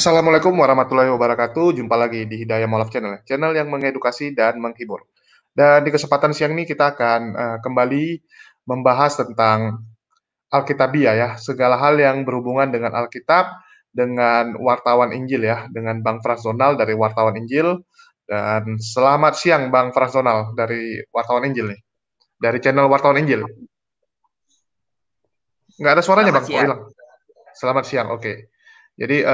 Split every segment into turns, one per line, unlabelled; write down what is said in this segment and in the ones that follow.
Assalamualaikum warahmatullahi wabarakatuh. Jumpa lagi di Hidayah Molaf Channel, channel yang mengedukasi dan menghibur. Dan di kesempatan siang ini kita akan kembali membahas tentang Alkitabiah ya, segala hal yang berhubungan dengan Alkitab, dengan wartawan Injil ya, dengan Bang Frans Donald dari wartawan Injil. Dan selamat siang Bang Frans Donald dari wartawan Injil nih, dari channel wartawan Injil. Nggak ada suaranya
Selamat
Bang, kok
siang.
hilang? Selamat siang, oke. Jadi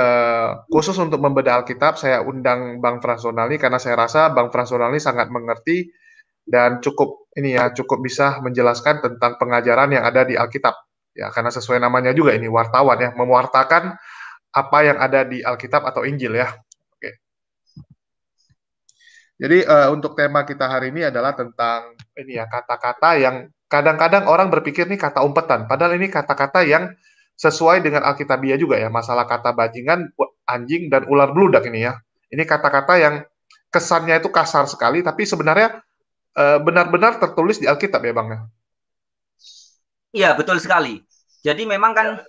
khusus untuk membedah Alkitab, saya undang Bang Frans Donald karena saya rasa Bang Frans Donald sangat mengerti dan cukup bisa menjelaskan tentang pengajaran yang ada di Alkitab. Ya, karena sesuai namanya juga ini wartawan ya, mewartakan apa yang ada di Alkitab atau Injil ya. Oke. Jadi untuk tema kita hari ini adalah tentang ini ya, kata-kata yang kadang-kadang orang berpikir nih kata umpetan, padahal ini kata-kata yang sesuai dengan Alkitabiah juga ya, masalah kata bajingan, anjing dan ular beludak ini ya. Ini kata-kata yang kesannya itu kasar sekali, tapi sebenarnya benar-benar tertulis di Alkitab ya Bang ya.
Iya, betul sekali. Jadi memang kan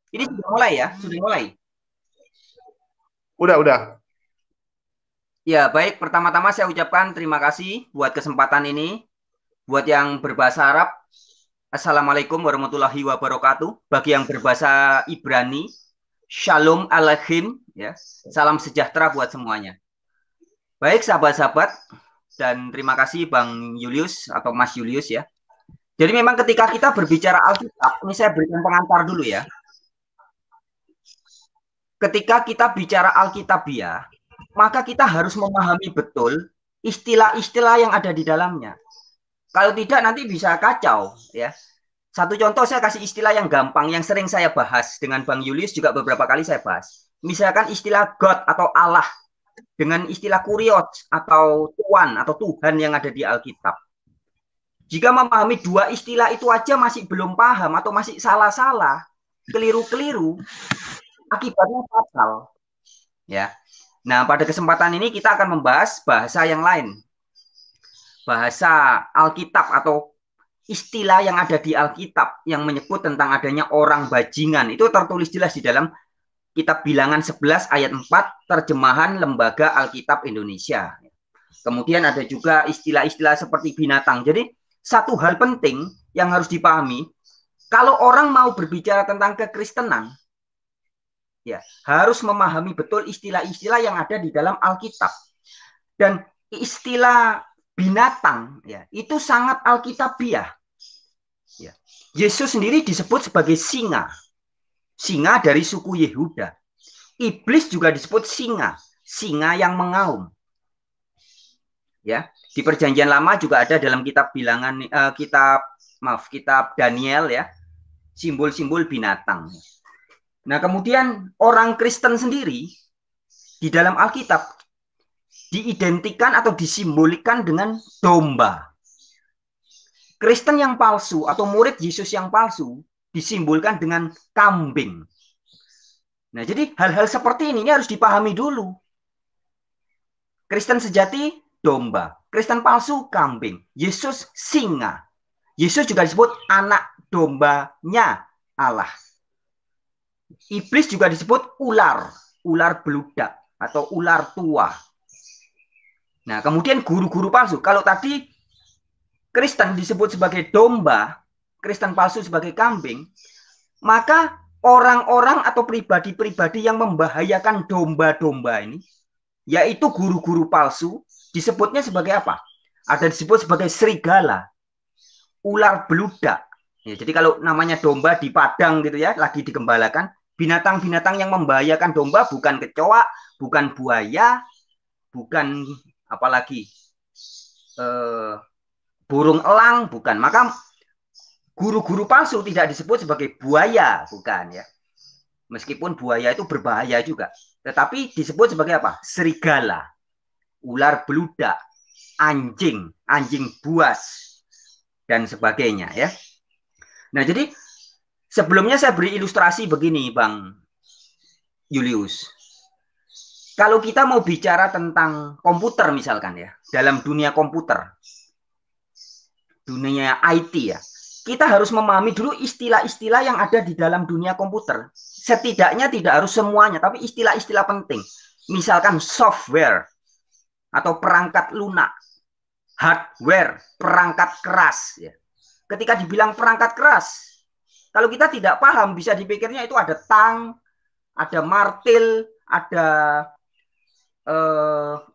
ini sudah mulai ya, sudah mulai.
Udah.
Ya, baik. Pertama-tama saya ucapkan terima kasih buat kesempatan ini. Buat yang berbahasa Arab, Assalamualaikum warahmatullahi wabarakatuh. Bagi yang berbahasa Ibrani, Shalom Aleichem. Ya, salam sejahtera buat semuanya. Baik, sahabat-sahabat, dan terima kasih Bang Julius atau Mas Julius ya. Jadi memang ketika kita berbicara Alkitab, ini saya berikan pengantar dulu ya. Ketika kita bicara Alkitabiah, maka kita harus memahami betul istilah-istilah yang ada di dalamnya. Kalau tidak nanti bisa kacau ya. Satu contoh saya kasih istilah yang gampang yang sering saya bahas dengan Bang Julius juga beberapa kali saya bahas. Misalkan istilah God atau Allah dengan istilah kurios atau Tuhan atau Tuhan yang ada di Alkitab. Jika memahami dua istilah itu aja masih belum paham atau masih salah-salah, keliru-keliru, akibatnya fatal. Ya. Nah, pada kesempatan ini kita akan membahas bahasa yang lain. Bahasa Alkitab atau istilah yang ada di Alkitab yang menyebut tentang adanya orang bajingan. Itu tertulis jelas di dalam Kitab Bilangan 11 ayat 4 terjemahan Lembaga Alkitab Indonesia. Kemudian ada juga istilah-istilah seperti binatang. Jadi satu hal penting yang harus dipahami, kalau orang mau berbicara tentang kekristenan, ya harus memahami betul istilah-istilah yang ada di dalam Alkitab. Dan istilah binatang ya itu sangat Alkitabiah. Ya. Yesus sendiri disebut sebagai singa. Singa dari suku Yehuda. Iblis juga disebut singa, singa yang mengaum. Ya, di Perjanjian Lama juga ada dalam kitab Bilangan kitab Daniel ya, simbol-simbol binatang. Nah, kemudian orang Kristen sendiri di dalam Alkitab diidentikan atau disimbolikan dengan domba. Kristen yang palsu atau murid Yesus yang palsu disimbolkan dengan kambing. Nah, jadi hal-hal seperti ini harus dipahami dulu. Kristen sejati domba, Kristen palsu kambing, Yesus singa. Yesus juga disebut anak dombanya Allah. Iblis juga disebut ular, ular beludak atau ular tua. Nah, kemudian guru-guru palsu. Kalau tadi Kristen disebut sebagai domba, Kristen palsu sebagai kambing, maka orang-orang atau pribadi-pribadi yang membahayakan domba-domba ini, yaitu guru-guru palsu, disebutnya sebagai apa? Ada disebut sebagai serigala, ular beludak. Ya, jadi kalau namanya domba di padang gitu ya, lagi digembalakan, binatang-binatang yang membahayakan domba bukan kecoa, bukan buaya, bukan apalagi burung elang, bukan. Maka guru-guru palsu tidak disebut sebagai buaya, bukan ya. Meskipun buaya itu berbahaya juga, tetapi disebut sebagai apa? Serigala, ular beludak, anjing, anjing buas, dan sebagainya ya. Nah, jadi sebelumnya saya beri ilustrasi begini, Bang Julius. Kalau kita mau bicara tentang komputer misalkan ya, dalam dunia komputer, dunia IT ya, kita harus memahami dulu istilah-istilah yang ada di dalam dunia komputer. Setidaknya tidak harus semuanya, tapi istilah-istilah penting. Misalkan software atau perangkat lunak, hardware, perangkat keras. Ya. Ketika dibilang perangkat keras, kalau kita tidak paham bisa dipikirnya itu ada tang, ada martil, ada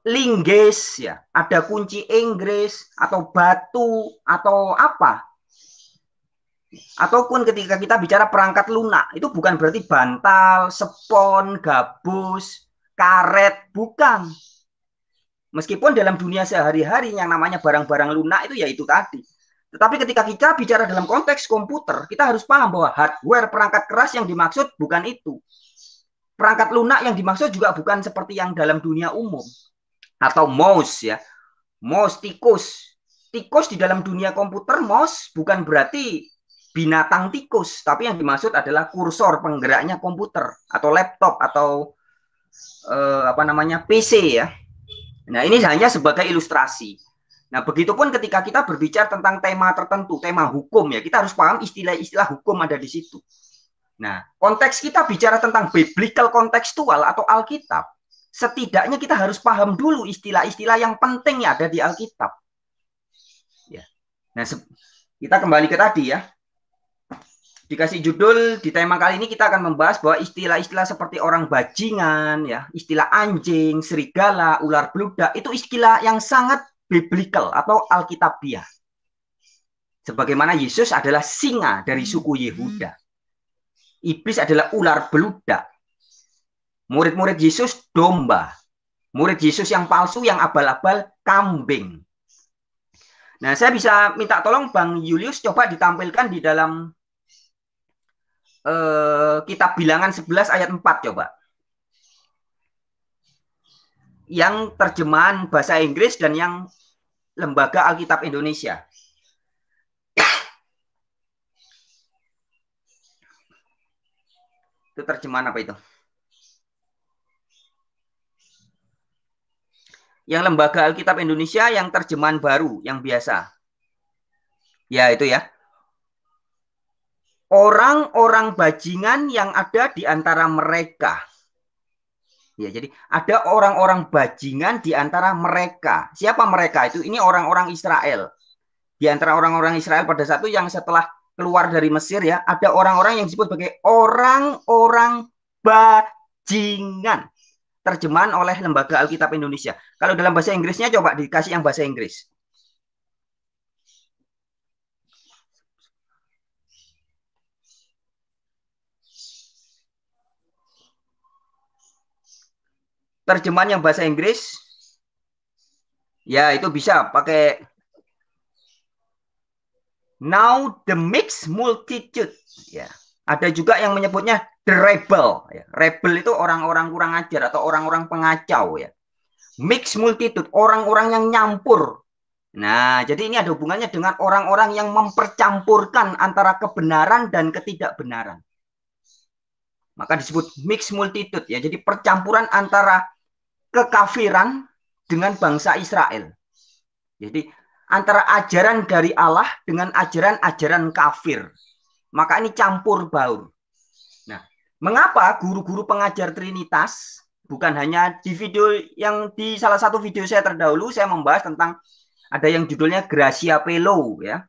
linggis, ya, ada kunci Inggris atau batu atau apa. Ataupun ketika kita bicara perangkat lunak, itu bukan berarti bantal, spon, gabus, karet, bukan. Meskipun dalam dunia sehari-hari yang namanya barang-barang lunak itu ya itu tadi. Tetapi ketika kita bicara dalam konteks komputer, kita harus paham bahwa hardware perangkat keras yang dimaksud bukan itu. Perangkat lunak yang dimaksud juga bukan seperti yang dalam dunia umum. Atau mouse ya. Mouse, tikus. Tikus di dalam dunia komputer, mouse bukan berarti binatang tikus, tapi yang dimaksud adalah kursor penggeraknya komputer atau laptop atau PC ya. Nah, ini hanya sebagai ilustrasi. Nah, begitupun ketika kita berbicara tentang tema tertentu, tema hukum ya, kita harus paham istilah-istilah hukum ada di situ. Nah, konteks kita bicara tentang biblical kontekstual atau Alkitab, setidaknya kita harus paham dulu istilah-istilah yang penting yang ada di Alkitab. Ya. Nah, kita kembali ke tadi ya. Dikasih judul di tema kali ini kita akan membahas bahwa istilah-istilah seperti orang bajingan, ya, istilah anjing, serigala, ular beludak itu istilah yang sangat biblical atau alkitabiah. Sebagaimana Yesus adalah singa dari suku Yehuda. Iblis adalah ular beludak. Murid-murid Yesus domba. Murid Yesus yang palsu, yang abal-abal, kambing. Nah, saya bisa minta tolong Bang Julius coba ditampilkan di dalam kitab Bilangan 11 ayat 4 coba. Yang terjemahan bahasa Inggris dan yang Lembaga Alkitab Indonesia. Itu terjemahan apa itu? Yang Lembaga Alkitab Indonesia yang terjemahan baru, yang biasa. Ya, itu ya. Orang-orang bajingan yang ada di antara mereka. Ya, jadi ada orang-orang bajingan di antara mereka. Siapa mereka? Itu ini orang-orang Israel. Di antara orang-orang Israel pada saat itu yang setelah keluar dari Mesir ya, ada orang-orang yang disebut sebagai orang-orang bajingan. Terjemahan oleh Lembaga Alkitab Indonesia. Kalau dalam bahasa Inggrisnya coba dikasih yang bahasa Inggris. Terjemahan yang bahasa Inggris, ya itu bisa pakai now the mixed multitude. Ya, ada juga yang menyebutnya the rebel. Ya. Rebel itu orang-orang kurang ajar atau orang-orang pengacau. Ya. Mixed multitude, orang-orang yang nyampur. Nah, jadi ini ada hubungannya dengan orang-orang yang mempercampurkan antara kebenaran dan ketidakbenaran. Maka disebut mixed multitude. Ya, jadi percampuran antara kekafiran dengan bangsa Israel. Jadi antara ajaran dari Allah dengan ajaran-ajaran kafir. Maka ini campur baur. Nah, mengapa guru-guru pengajar Trinitas, bukan hanya di video yang di salah satu video saya terdahulu, saya membahas tentang ada yang judulnya Gracia Pelo, ya.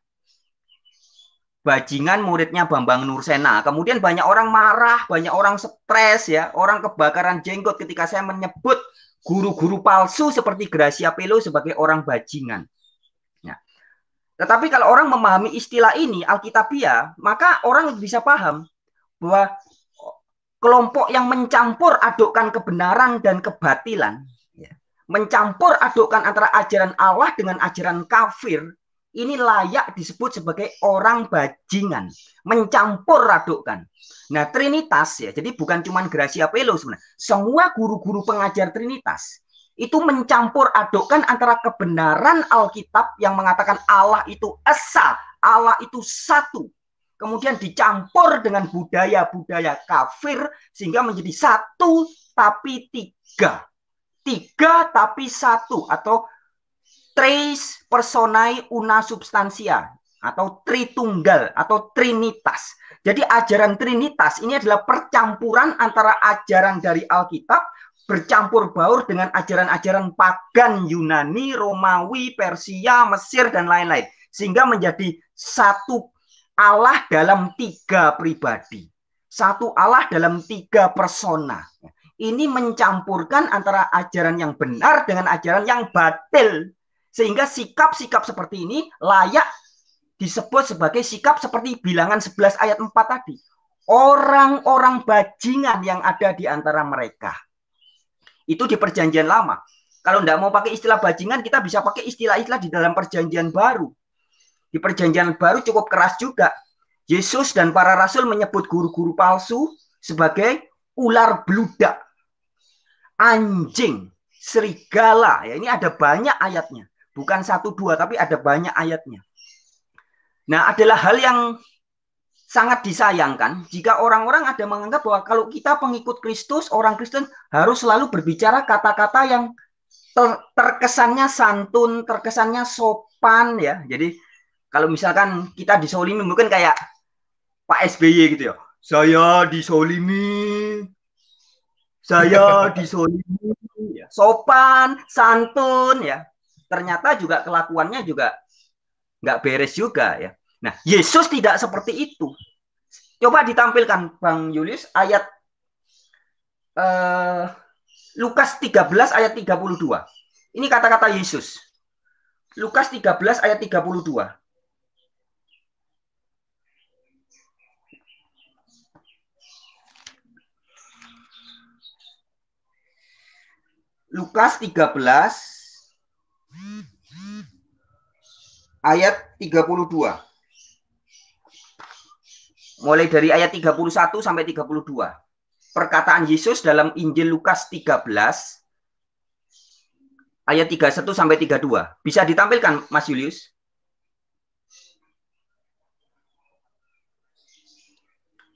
Bajingan muridnya Bambang Nursena. Kemudian banyak orang marah, banyak orang stres, ya, orang kebakaran jenggot ketika saya menyebut guru-guru palsu seperti Gracia Pelo sebagai orang bajingan. Nah, tetapi kalau orang memahami istilah ini Alkitabiah, maka orang bisa paham bahwa kelompok yang mencampur adukkan kebenaran dan kebatilan, ya, mencampur adukkan antara ajaran Allah dengan ajaran kafir, ini layak disebut sebagai orang bajingan, mencampur adukkan. Nah, Trinitas ya, jadi bukan cuma Gracia Pelo sebenarnya. Semua guru-guru pengajar Trinitas itu mencampur adukkan antara kebenaran Alkitab yang mengatakan Allah itu esa, Allah itu satu. Kemudian dicampur dengan budaya-budaya kafir sehingga menjadi satu tapi tiga. Tiga tapi satu atau tres personae una substantia. atau Tritunggal atau Trinitas. Jadi ajaran Trinitas ini adalah percampuran antara ajaran dari Alkitab bercampur baur dengan ajaran-ajaran pagan Yunani, Romawi, Persia, Mesir, dan lain-lain. Sehingga menjadi satu Allah dalam 3 pribadi. Satu Allah dalam 3 persona. Ini mencampurkan antara ajaran yang benar dengan ajaran yang batil. Sehingga sikap-sikap seperti ini layak disebut sebagai sikap seperti Bilangan 11 ayat 4 tadi. Orang-orang bajingan yang ada di antara mereka. Itu di perjanjian lama. Kalau tidak mau pakai istilah bajingan, kita bisa pakai istilah-istilah di dalam perjanjian baru. Di perjanjian baru cukup keras juga. Yesus dan para rasul menyebut guru-guru palsu sebagai ular beludak, anjing, serigala. Ya, ini ada banyak ayatnya. Bukan 1, 2, tapi ada banyak ayatnya. Nah, adalah hal yang sangat disayangkan jika orang-orang ada menganggap bahwa kalau kita pengikut Kristus, orang Kristen harus selalu berbicara kata-kata yang terkesannya santun, terkesannya sopan ya. Jadi kalau misalkan kita disolimi mungkin kayak Pak SBY gitu ya. Saya disolimi. Saya disolimi. Ya. Sopan, santun ya. Ternyata juga kelakuannya juga nggak beres juga ya. Nah, Yesus tidak seperti itu. Coba ditampilkan Bang Julius ayat Lukas 13 ayat 32. Ini kata-kata Yesus. Lukas 13 ayat 32. Lukas 13 ayat 32. Mulai dari ayat 31 sampai 32. Perkataan Yesus dalam Injil Lukas 13 ayat 31 sampai 32. Bisa ditampilkan Mas Julius?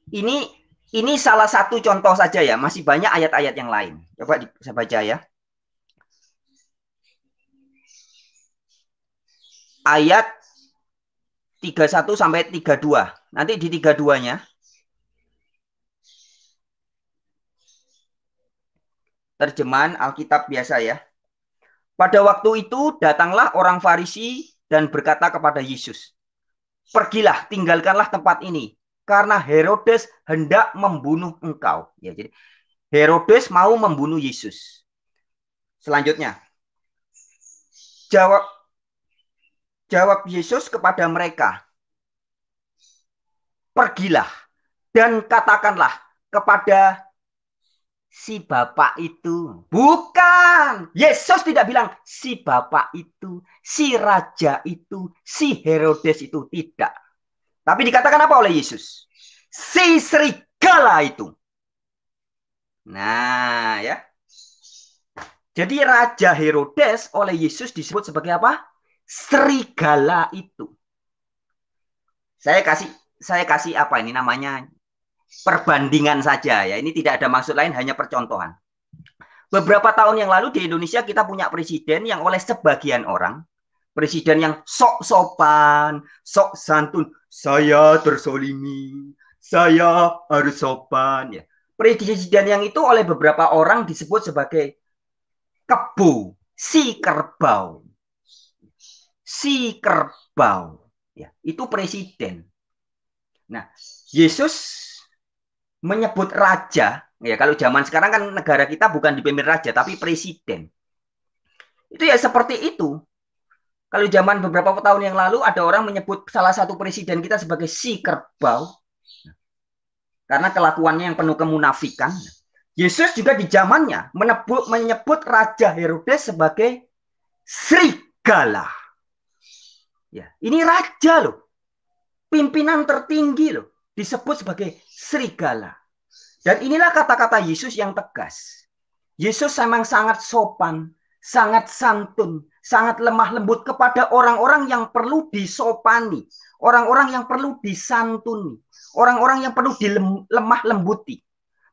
Ini salah satu contoh saja ya, masih banyak ayat-ayat yang lain. Coba saya baca ya. Ayat 31 sampai 32. Nanti di 32-nya terjemahan Alkitab biasa ya. Pada waktu itu datanglah orang Farisi dan berkata kepada Yesus, "Pergilah, tinggalkanlah tempat ini, karena Herodes hendak membunuh engkau." Ya, jadi Herodes mau membunuh Yesus. Selanjutnya, jawab Yesus kepada mereka, "Pergilah dan katakanlah kepada si bapak itu." Bukan. Yesus tidak bilang si bapak itu, si raja itu, si Herodes itu. Tidak. Tapi dikatakan apa oleh Yesus? Si serigala itu. Nah ya. Jadi Raja Herodes oleh Yesus disebut sebagai apa? Serigala itu. Saya kasih apa ini namanya? Perbandingan saja ya. Ini tidak ada maksud lain, hanya percontohan. Beberapa tahun yang lalu di Indonesia kita punya presiden yang oleh sebagian orang, presiden yang sok sopan, sok santun, saya tersolimi, saya harus sopan ya. Presiden yang itu oleh beberapa orang disebut sebagai kebo, si kerbau. Si kerbau ya, itu presiden. Nah, Yesus menyebut raja, ya kalau zaman sekarang kan negara kita bukan dipimpin raja tapi presiden. Itu ya seperti itu. Kalau zaman beberapa tahun yang lalu ada orang menyebut salah satu presiden kita sebagai si kerbau karena kelakuannya yang penuh kemunafikan. Yesus juga di zamannya menyebut Raja Herodes sebagai serigala. Ya, ini raja loh. Pimpinan tertinggi loh disebut sebagai serigala. Dan inilah kata-kata Yesus yang tegas. Yesus memang sangat sopan, sangat santun, sangat lemah lembut kepada orang-orang yang perlu disopani, orang-orang yang perlu disantuni, orang-orang yang perlu dilemah lembuti.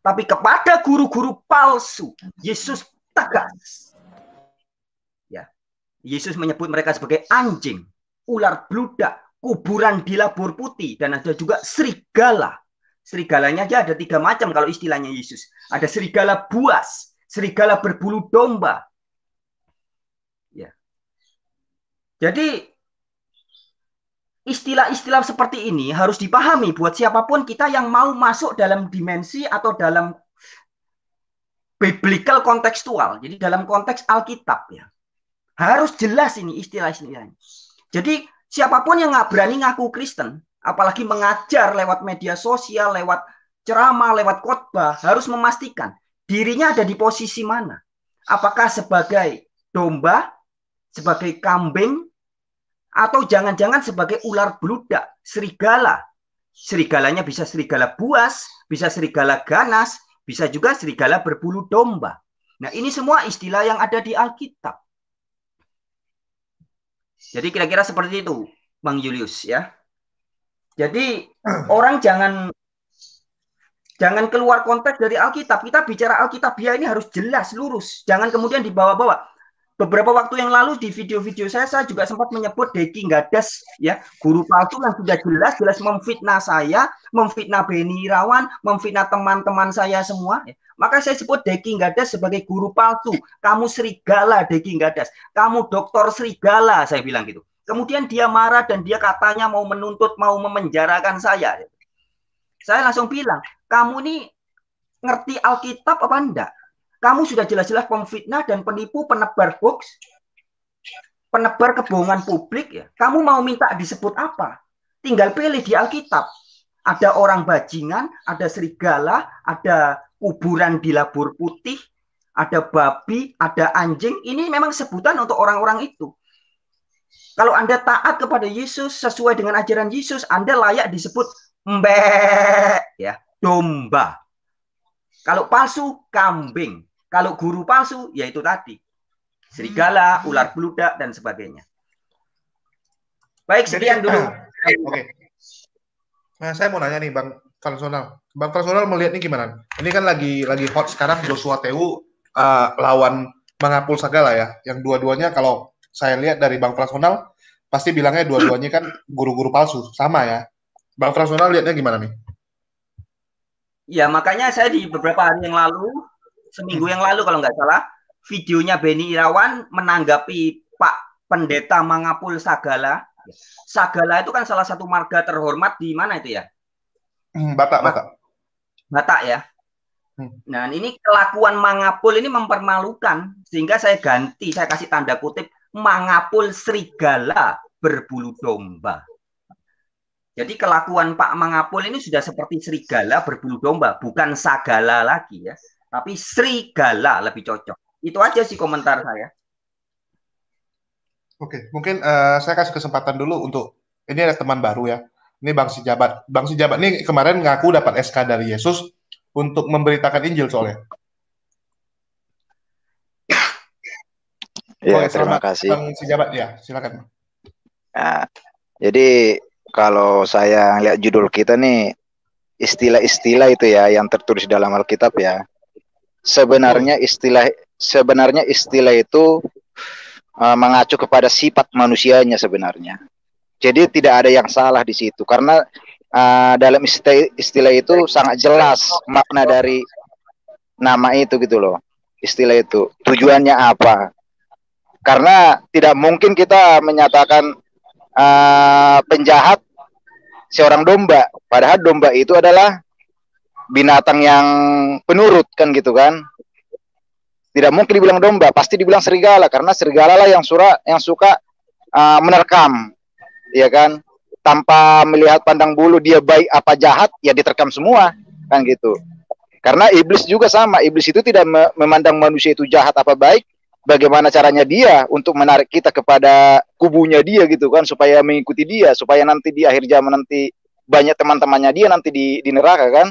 Tapi kepada guru-guru palsu, Yesus tegas. Ya, Yesus menyebut mereka sebagai anjing, ular beludak, kuburan di labur putih, dan ada juga serigala. Serigalanya aja ada 3 macam kalau istilahnya Yesus. Ada serigala buas, serigala berbulu domba. Ya. Jadi istilah-istilah seperti ini harus dipahami buat siapapun kita yang mau masuk dalam dimensi atau dalam biblical kontekstual. Jadi dalam konteks Alkitab ya. Harus jelas ini istilah-istilahnya. Jadi siapapun yang nggak berani ngaku Kristen, apalagi mengajar lewat media sosial, lewat ceramah, lewat khotbah, harus memastikan dirinya ada di posisi mana. Apakah sebagai domba, sebagai kambing, atau jangan-jangan sebagai ular beludak, serigala. Serigalanya bisa serigala buas, bisa serigala ganas, bisa juga serigala berbulu domba. Nah, ini semua istilah yang ada di Alkitab. Jadi kira-kira seperti itu, Bang Julius ya. Jadi orang jangan keluar konteks dari Alkitab. Kita bicara Alkitabiah ini harus jelas, lurus. Jangan kemudian dibawa-bawa. Beberapa waktu yang lalu di video-video saya juga sempat menyebut Deki Gadas, ya, guru palsu yang sudah jelas memfitnah saya, memfitnah Beni Irawan, memfitnah teman-teman saya semua. Ya. Maka saya sebut Deki Gadas sebagai guru palsu. Kamu serigala, Deki Gadas. Kamu dokter serigala, saya bilang gitu. Kemudian dia marah dan dia katanya mau menuntut, mau memenjarakan saya. Saya langsung bilang, kamu ini ngerti Alkitab apa enggak? Kamu sudah jelas-jelas pemfitnah dan penipu, penebar hoax, penebar kebohongan publik. Ya. Kamu mau minta disebut apa? Tinggal pilih di Alkitab. Ada orang bajingan, ada serigala, ada kuburan di labur putih, ada babi, ada anjing. Ini memang sebutan untuk orang-orang itu. Kalau Anda taat kepada Yesus sesuai dengan ajaran Yesus, Anda layak disebut mbek, ya, domba. Kalau palsu, kambing. Kalau guru palsu, yaitu tadi. Serigala, ular beludak, dan sebagainya. Baik, sekian dulu.
Oke. Nah, saya mau nanya nih, Bang Personal. Bang Personal melihat ini gimana? Ini kan lagi hot sekarang Joshua Tewu lawan Mangapul Sagala ya. Yang dua-duanya kalau saya lihat dari Bang Personal, pasti bilangnya dua-duanya kan guru-guru palsu. Sama ya. Bang Personal lihatnya gimana nih?
Ya, makanya saya di beberapa hari yang lalu, seminggu yang lalu kalau nggak salah, videonya Beni Irawan menanggapi Pak Pendeta Mangapul Sagala. Sagala itu kan salah satu marga terhormat di mana itu ya? Batak ya. Nah, ini kelakuan Mangapul ini mempermalukan, sehingga saya ganti, saya kasih tanda kutip, Mangapul serigala berbulu domba. Jadi kelakuan Pak Mangapul ini sudah seperti serigala berbulu domba, bukan sagala lagi ya. Tapi serigala lebih cocok. Itu aja sih komentar saya.
Oke, mungkin saya kasih kesempatan dulu untuk, ini ada teman baru ya. Ini Bang Sijabat. Bang Sijabat ini kemarin ngaku dapat SK dari Yesus untuk memberitakan Injil soalnya.
Ya, terima kasih.
Bang Sijabat ya, silakan.
Nah, jadi kalau saya lihat judul kita nih, istilah-istilah itu ya yang tertulis dalam Alkitab ya. Sebenarnya istilah itu mengacu kepada sifat manusianya sebenarnya. Jadi tidak ada yang salah di situ karena dalam istilah itu sangat jelas makna dari nama itu gitu loh. Istilah itu tujuannya apa? Karena tidak mungkin kita menyatakan penjahat seorang domba, padahal domba itu adalah binatang yang penurut kan gitu kan. Tidak mungkin dibilang domba, pasti dibilang serigala karena serigala lah yang suka menerkam, ya kan? Tanpa melihat pandang bulu dia baik apa jahat, ya diterkam semua kan gitu. Karena iblis juga sama, iblis itu tidak memandang manusia itu jahat apa baik, bagaimana caranya dia untuk menarik kita kepada kubunya dia gitu kan, supaya mengikuti dia, supaya nanti di akhir zaman nanti banyak teman-temannya dia nanti di neraka kan.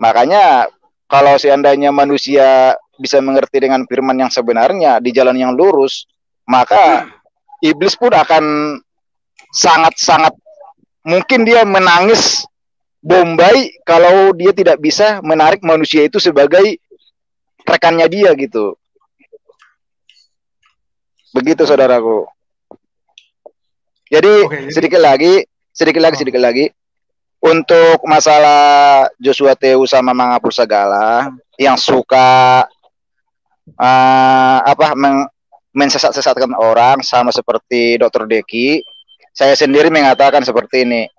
Makanya kalau seandainya manusia bisa mengerti dengan firman yang sebenarnya di jalan yang lurus, maka iblis pun akan sangat-sangat mungkin dia menangis Bombay kalau dia tidak bisa menarik manusia itu sebagai rekannya dia gitu. Begitu saudaraku. Jadi
Oke, jadi
sedikit lagi untuk masalah Joshua Teu sama Mangapul Sagala yang suka mensesat-sesatkan orang sama seperti Dr. Deki, saya sendiri mengatakan seperti ini.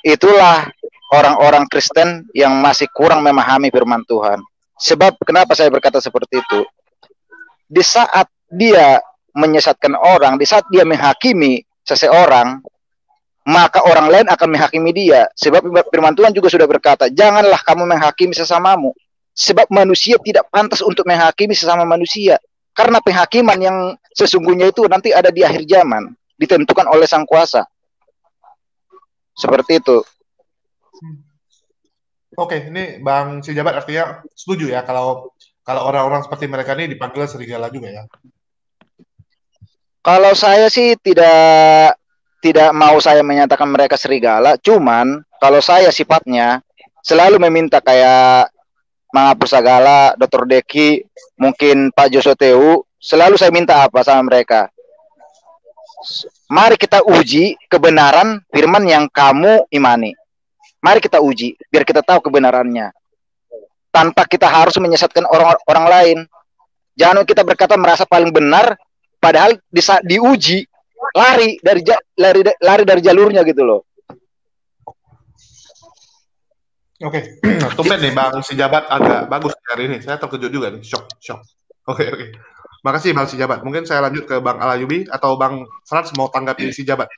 Itulah orang-orang Kristen yang masih kurang memahami firman Tuhan. Sebab kenapa saya berkata seperti itu? Di saat dia menyesatkan orang, di saat dia menghakimi seseorang, maka orang lain akan menghakimi dia. Sebab firman Tuhan juga sudah berkata, janganlah kamu menghakimi sesamamu. Sebab manusia tidak pantas untuk menghakimi sesama manusia. Karena penghakiman yang sesungguhnya itu nanti ada di akhir zaman, ditentukan oleh Sang Kuasa. Seperti itu.
Oke, ini Bang Sijabat artinya setuju ya kalau orang-orang seperti mereka ini dipanggil serigala juga ya.
Kalau saya sih tidak mau saya menyatakan mereka serigala, cuman kalau saya sifatnya selalu meminta kayak Mangapul Sagala, Dr. Deki, mungkin Pak Joshua Teu, selalu saya minta apa sama mereka? Mari kita uji kebenaran firman yang kamu imani. Mari kita uji, biar kita tahu kebenarannya. Tanpa kita harus menyesatkan orang lain. Jangan kita berkata merasa paling benar, padahal diuji lari dari jalurnya gitu loh.
Oke, tumben nih Bang Sijabat agak bagus hari ini. Saya terkejut juga nih, shock. Oke. Makasih Bang Sijabat. Mungkin saya lanjut ke Bang Alayubi atau Bang Frans mau tanggapi Sijabat.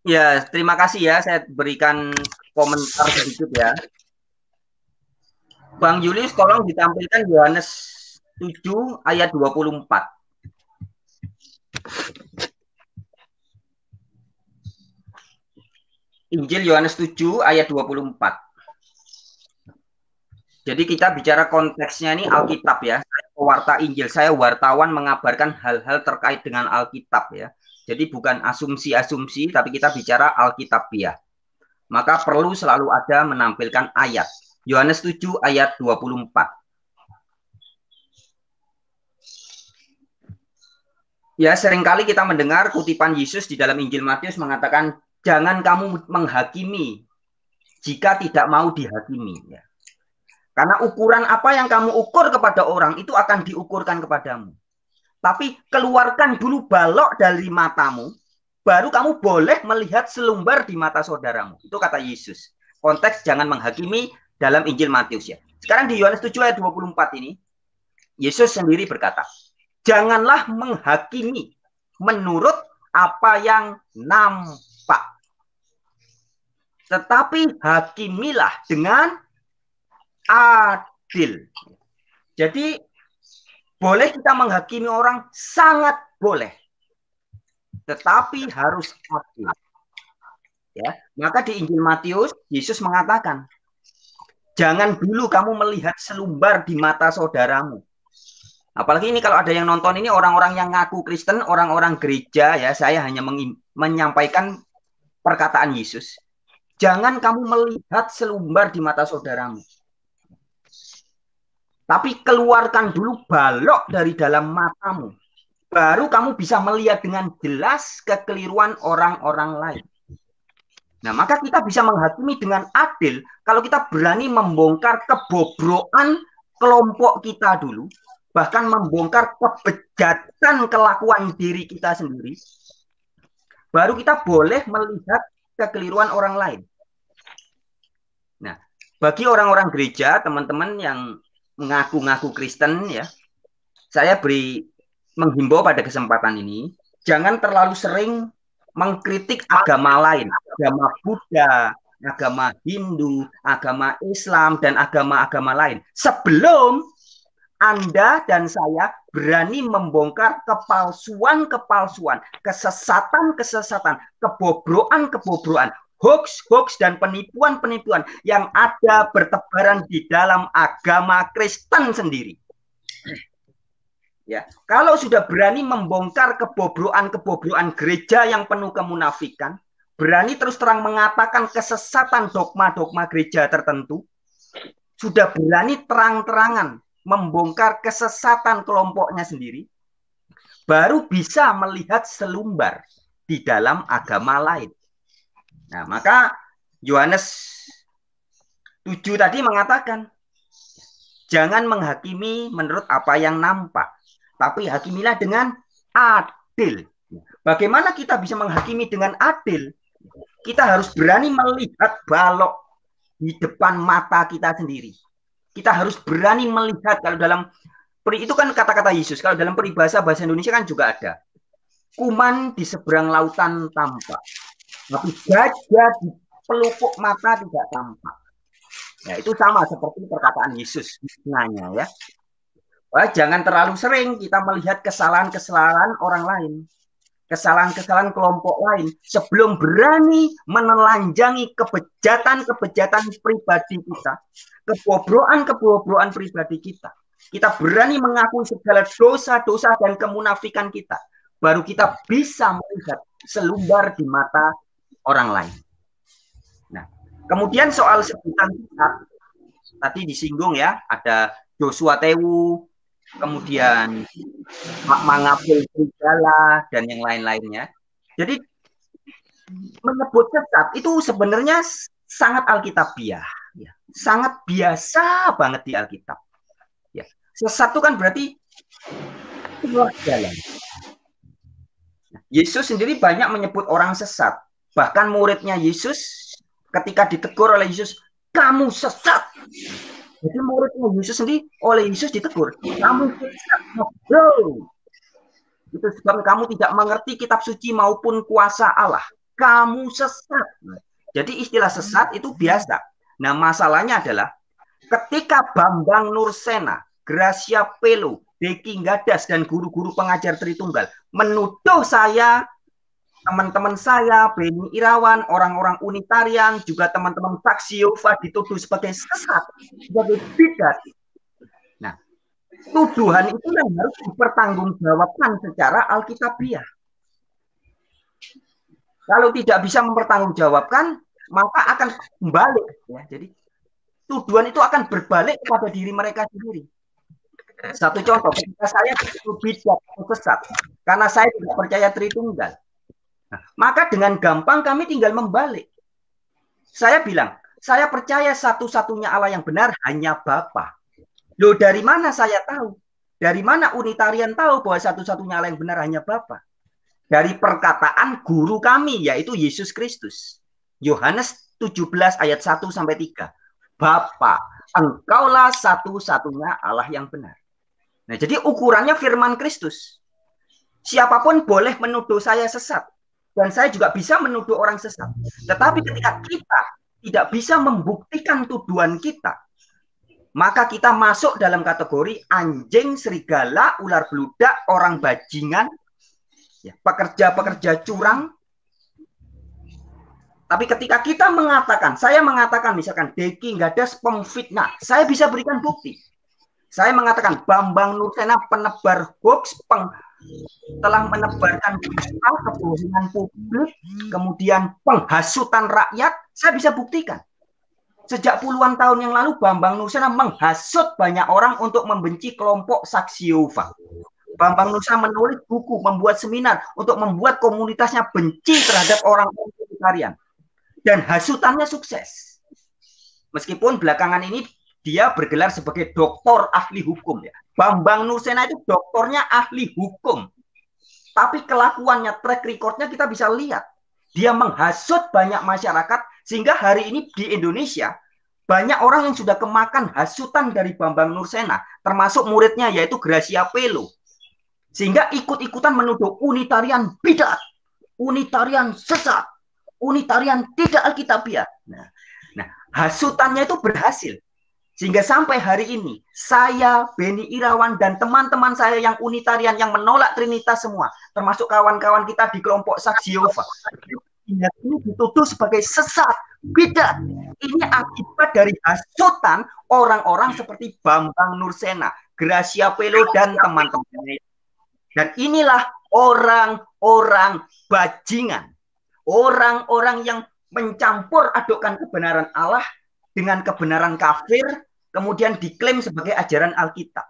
Ya, terima kasih ya. Saya berikan komentar sedikit ya. Bang Julius, tolong ditampilkan Yohanes 7 ayat 24. Injil Yohanes 7 ayat 24. Jadi kita bicara konteksnya ini Alkitab ya. Saya pewarta Injil, saya wartawan mengabarkan hal-hal terkait dengan Alkitab ya. Jadi bukan asumsi-asumsi, tapi kita bicara Alkitabiah. Maka perlu selalu ada menampilkan ayat. Yohanes 7 ayat 24. Ya, seringkali kita mendengar kutipan Yesus di dalam Injil Matius mengatakan, jangan kamu menghakimi jika tidak mau dihakimi. Ya. Karena ukuran apa yang kamu ukur kepada orang, itu akan diukurkan kepadamu. Tapi keluarkan dulu balok dari matamu, baru kamu boleh melihat selumbar di mata saudaramu. Itu kata Yesus. Konteks jangan menghakimi dalam Injil Matius ya. Sekarang di Yohanes 7 ayat 24 ini, Yesus sendiri berkata, janganlah menghakimi menurut apa yang nampak. Tetapi hakimilah dengan adil. Jadi boleh kita menghakimi orang, sangat boleh. Tetapi harus adil. Ya, maka di Injil Matius Yesus mengatakan, jangan dulu kamu melihat selumbar di mata saudaramu. Apalagi ini kalau ada yang nonton ini orang-orang yang ngaku Kristen, orang-orang gereja ya, saya hanya menyampaikan perkataan Yesus. Jangan kamu melihat selumbar di mata saudaramu. Tapi keluarkan dulu balok dari dalam matamu. Baru kamu bisa melihat dengan jelas kekeliruan orang-orang lain. Nah, maka kita bisa menghakimi dengan adil kalau kita berani membongkar kebobrokan kelompok kita dulu, bahkan membongkar kebejatan kelakuan diri kita sendiri. Baru kita boleh melihat kekeliruan orang lain. Nah, bagi orang-orang gereja, teman-teman yang mengaku-ngaku Kristen ya, saya menghimbau pada kesempatan ini, jangan terlalu sering mengkritik agama lain, agama Buddha, agama Hindu, agama Islam, dan agama-agama lain. Sebelum Anda dan saya berani membongkar kepalsuan-kepalsuan, kesesatan-kesesatan, kebobroan-kebobroan, hoax-hoax dan penipuan-penipuan yang ada bertebaran di dalam agama Kristen sendiri. Ya, kalau sudah berani membongkar kebobroan-kebobroan gereja yang penuh kemunafikan, berani terus terang mengatakan kesesatan dogma-dogma gereja tertentu, sudah berani terang-terangan membongkar kesesatan kelompoknya sendiri, baru bisa melihat selumbar. di dalam agama lain. Nah, maka Yohanes 7 tadi mengatakan, jangan menghakimi menurut apa yang nampak, tapi hakimilah dengan adil. Bagaimana kita bisa menghakimi dengan adil? Kita harus berani melihat balok di depan mata kita sendiri. Kita harus berani melihat, kalau dalam itu kan kata-kata Yesus, kalau dalam peribahasa bahasa Indonesia kan juga ada. Kuman di seberang lautan tampak, tapi gajah di pelupuk mata tidak tampak. Ya, itu sama seperti perkataan Yesus nanya ya. Wah, jangan terlalu sering kita melihat kesalahan-kesalahan orang lain, kesalahan-kesalahan kelompok lain, sebelum berani menelanjangi kebejatan-kebejatan pribadi kita, kebobroan-kebobroan pribadi kita. Kita berani mengakui segala dosa-dosa dan kemunafikan kita, baru kita bisa melihat selumbar di mata orang lain. Nah, kemudian soal sebutan kita, tadi disinggung ya, ada Joshua Tewu, kemudian Mangapul Serigala, dan yang lain-lainnya. Jadi menyebut sesat itu sebenarnya sangat alkitabiah, ya. Sangat biasa banget di Alkitab. Ya. Sesat itu kan berarti keluar jalan. Yesus sendiri banyak menyebut orang sesat. Bahkan muridnya Yesus ketika ditegur oleh Yesus, kamu sesat. Jadi muridnya Yesus sendiri oleh Yesus ditegur, kamu sesat. Itu sebab kamu tidak mengerti kitab suci maupun kuasa Allah. Kamu sesat. Jadi istilah sesat itu biasa. Nah, masalahnya adalah ketika Bambang Nursena, Gracia Pelo, Deki Gadas, dan guru-guru pengajar Tritunggal menuduh saya, teman-teman saya, Beni Irawan, orang-orang Unitarian, juga teman-teman Saksi Yehova dituduh sebagai sesat, sebagai bidat. Nah, tuduhan itu yang harus dipertanggungjawabkan secara alkitabiah. Kalau tidak bisa mempertanggungjawabkan, maka akan kembali. Ya. Jadi tuduhan itu akan berbalik kepada diri mereka sendiri. Satu contoh, ketika saya bidat sesat, karena saya tidak percaya Tritunggal. Nah, maka dengan gampang kami tinggal membalik. Saya bilang, saya percaya satu-satunya Allah yang benar hanya Bapa. Loh, dari mana saya tahu? Dari mana Unitarian tahu bahwa satu-satunya Allah yang benar hanya Bapa? Dari perkataan guru kami, yaitu Yesus Kristus. Yohanes 17 ayat 1-3. Bapa, engkaulah satu-satunya Allah yang benar. Nah, jadi ukurannya firman Kristus. Siapapun boleh menuduh saya sesat. Dan saya juga bisa menuduh orang sesat. Tetapi ketika kita tidak bisa membuktikan tuduhan kita, maka kita masuk dalam kategori anjing, serigala, ular beludak, orang bajingan, ya, pekerja-pekerja curang. Tapi ketika kita mengatakan, saya mengatakan misalkan Deki Gadas pemfitnah, saya bisa berikan bukti. Saya mengatakan Bambang Nursena penebar hoax, telah menebarkan dusta, kebohongan publik, kemudian penghasutan rakyat, saya bisa buktikan. Sejak puluhan tahun yang lalu Bambang Nursena menghasut banyak orang untuk membenci kelompok Saksi Yehova. Bambang Nursena menulis buku, membuat seminar untuk membuat komunitasnya benci terhadap orang-orang Unitarian. Dan hasutannya sukses. Meskipun belakangan ini dia bergelar sebagai doktor ahli hukum. Ya. Bambang Nursena itu doktornya ahli hukum. Tapi kelakuannya, track recordnya kita bisa lihat. Dia menghasut banyak masyarakat sehingga hari ini di Indonesia banyak orang yang sudah kemakan hasutan dari Bambang Nursena, termasuk muridnya yaitu Gracia Pelo. Sehingga ikut-ikutan menuduh Unitarian bidat, Unitarian sesat, Unitarian tidak alkitabiah. Nah, hasutannya itu berhasil. Sehingga sampai hari ini, saya, Beni Irawan, dan teman-teman saya yang Unitarian, yang menolak Trinitas semua, termasuk kawan-kawan kita di kelompok Saksi Yehova, ini dituduh sebagai sesat, bidat. Ini akibat dari hasutan orang-orang seperti Bambang Nursena, Gracia Pelo, dan teman-temannya. Dan inilah orang-orang bajingan. Orang-orang yang mencampur adukkan kebenaran Allah dengan kebenaran kafir, kemudian diklaim sebagai ajaran Alkitab.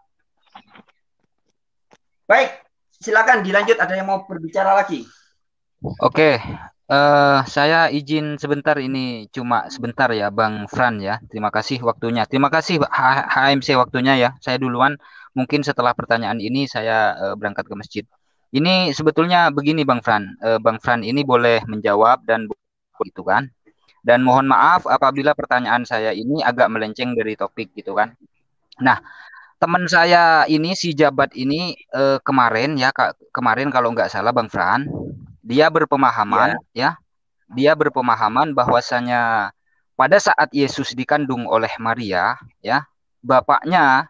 Baik, silakan dilanjut. Ada yang mau berbicara lagi?
Oke, saya izin sebentar ini cuma sebentar ya Bang Fran ya. Terima kasih waktunya. Terima kasih HMC waktunya ya. Saya duluan. Mungkin setelah pertanyaan ini saya berangkat ke masjid. Ini sebetulnya begini Bang Fran. Bang Fran ini boleh menjawab dan gitu kan. Dan mohon maaf apabila pertanyaan saya ini agak melenceng dari topik gitu kan. Nah, teman saya ini si Jabat ini kemarin ya kemarin kalau nggak salah Bang Fran, dia
Ya,
berpemahaman ya, dia berpemahaman bahwasanya pada saat Yesus dikandung oleh Maria ya, bapaknya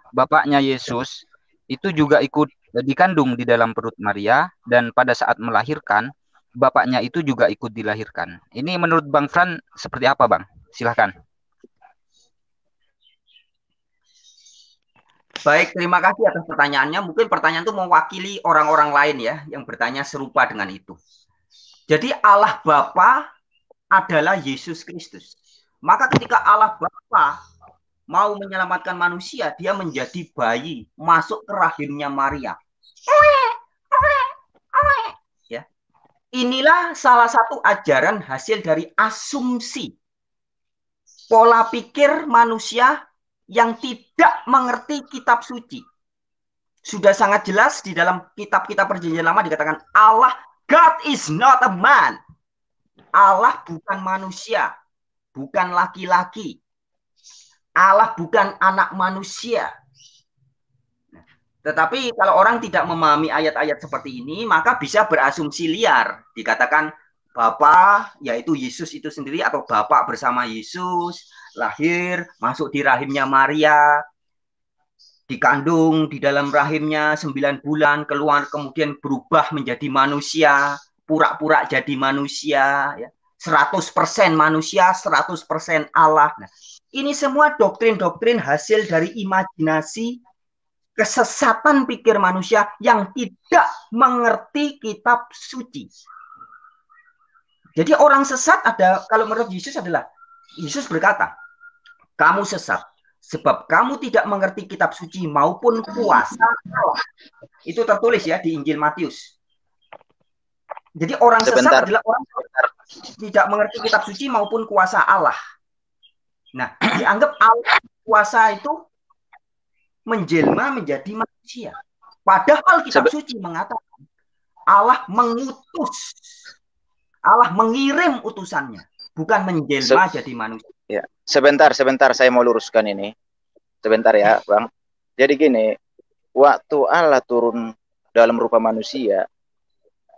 Yesus itu juga ikut dikandung di dalam perut Maria dan pada saat melahirkan bapaknya itu juga ikut dilahirkan. Ini menurut Bang Fran seperti apa, Bang? Silahkan.
baik, terima kasih atas pertanyaannya. Mungkin pertanyaan itu mewakili orang-orang lain ya yang bertanya serupa dengan itu. Jadi Allah Bapa adalah Yesus Kristus. Maka ketika Allah Bapa mau menyelamatkan manusia, dia menjadi bayi masuk ke rahimnya Maria. Ya. Inilah salah satu ajaran hasil dari asumsi pola pikir manusia yang tidak mengerti kitab suci. Sudah sangat jelas di dalam kitab-kitab perjanjian lama dikatakan Allah, God is not a man. Allah bukan manusia, bukan laki-laki. Allah bukan anak manusia. Tetapi kalau orang tidak memahami ayat-ayat seperti ini, maka bisa berasumsi liar. Dikatakan Bapa, yaitu Yesus itu sendiri, atau Bapak bersama Yesus, lahir, masuk di rahimnya Maria, dikandung di dalam rahimnya 9 bulan, keluar kemudian berubah menjadi manusia, pura-pura jadi manusia, ya. 100% manusia, 100% Allah. Nah, ini semua doktrin-doktrin hasil dari imajinasi kesesatan pikir manusia yang tidak mengerti kitab suci. Jadi orang sesat ada, kalau menurut Yesus adalah, Yesus berkata, kamu sesat, sebab kamu tidak mengerti kitab suci maupun kuasa Allah. Itu tertulis ya di Injil Matius. Jadi orang sesat adalah orang tidak mengerti kitab suci maupun kuasa Allah. Nah, dianggap Allah kuasa itu menjelma menjadi manusia. Padahal kitab suci mengatakan Allah mengutus, Allah mengirim utusannya, bukan menjelma jadi manusia.
Ya, sebentar saya mau luruskan ini. Sebentar ya, Bang. Jadi gini, waktu Allah turun dalam rupa manusia,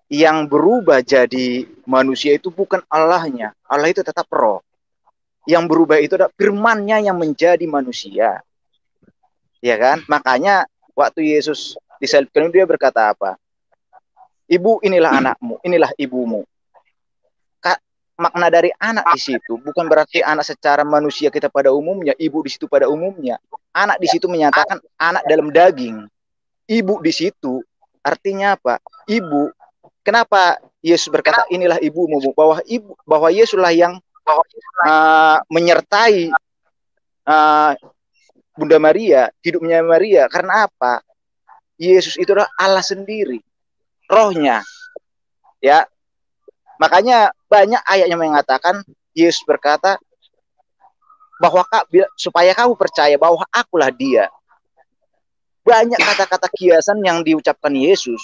yang berubah jadi manusia itu bukan Allahnya. Allah itu tetap roh. Yang berubah itu adalah firman-Nya yang menjadi manusia. Ya kan? Makanya waktu Yesus disalibkan dia berkata apa? Ibu, inilah anakmu, inilah ibumu. Makna dari anak di situ bukan berarti anak secara manusia kita pada umumnya, ibu di situ pada umumnya. Anak di situ menyatakan anak dalam daging. Ibu di situ artinya apa? Ibu. Kenapa Yesus berkata inilah ibumu? Bahwa Yesuslah yang menyertai Bunda Maria, hidupnya Maria. Karena apa? Yesus itu adalah Allah sendiri, rohnya. Ya, makanya banyak ayat yang mengatakan Yesus berkata bahwa supaya kamu percaya bahwa akulah dia. Banyak kata-kata kiasan yang diucapkan Yesus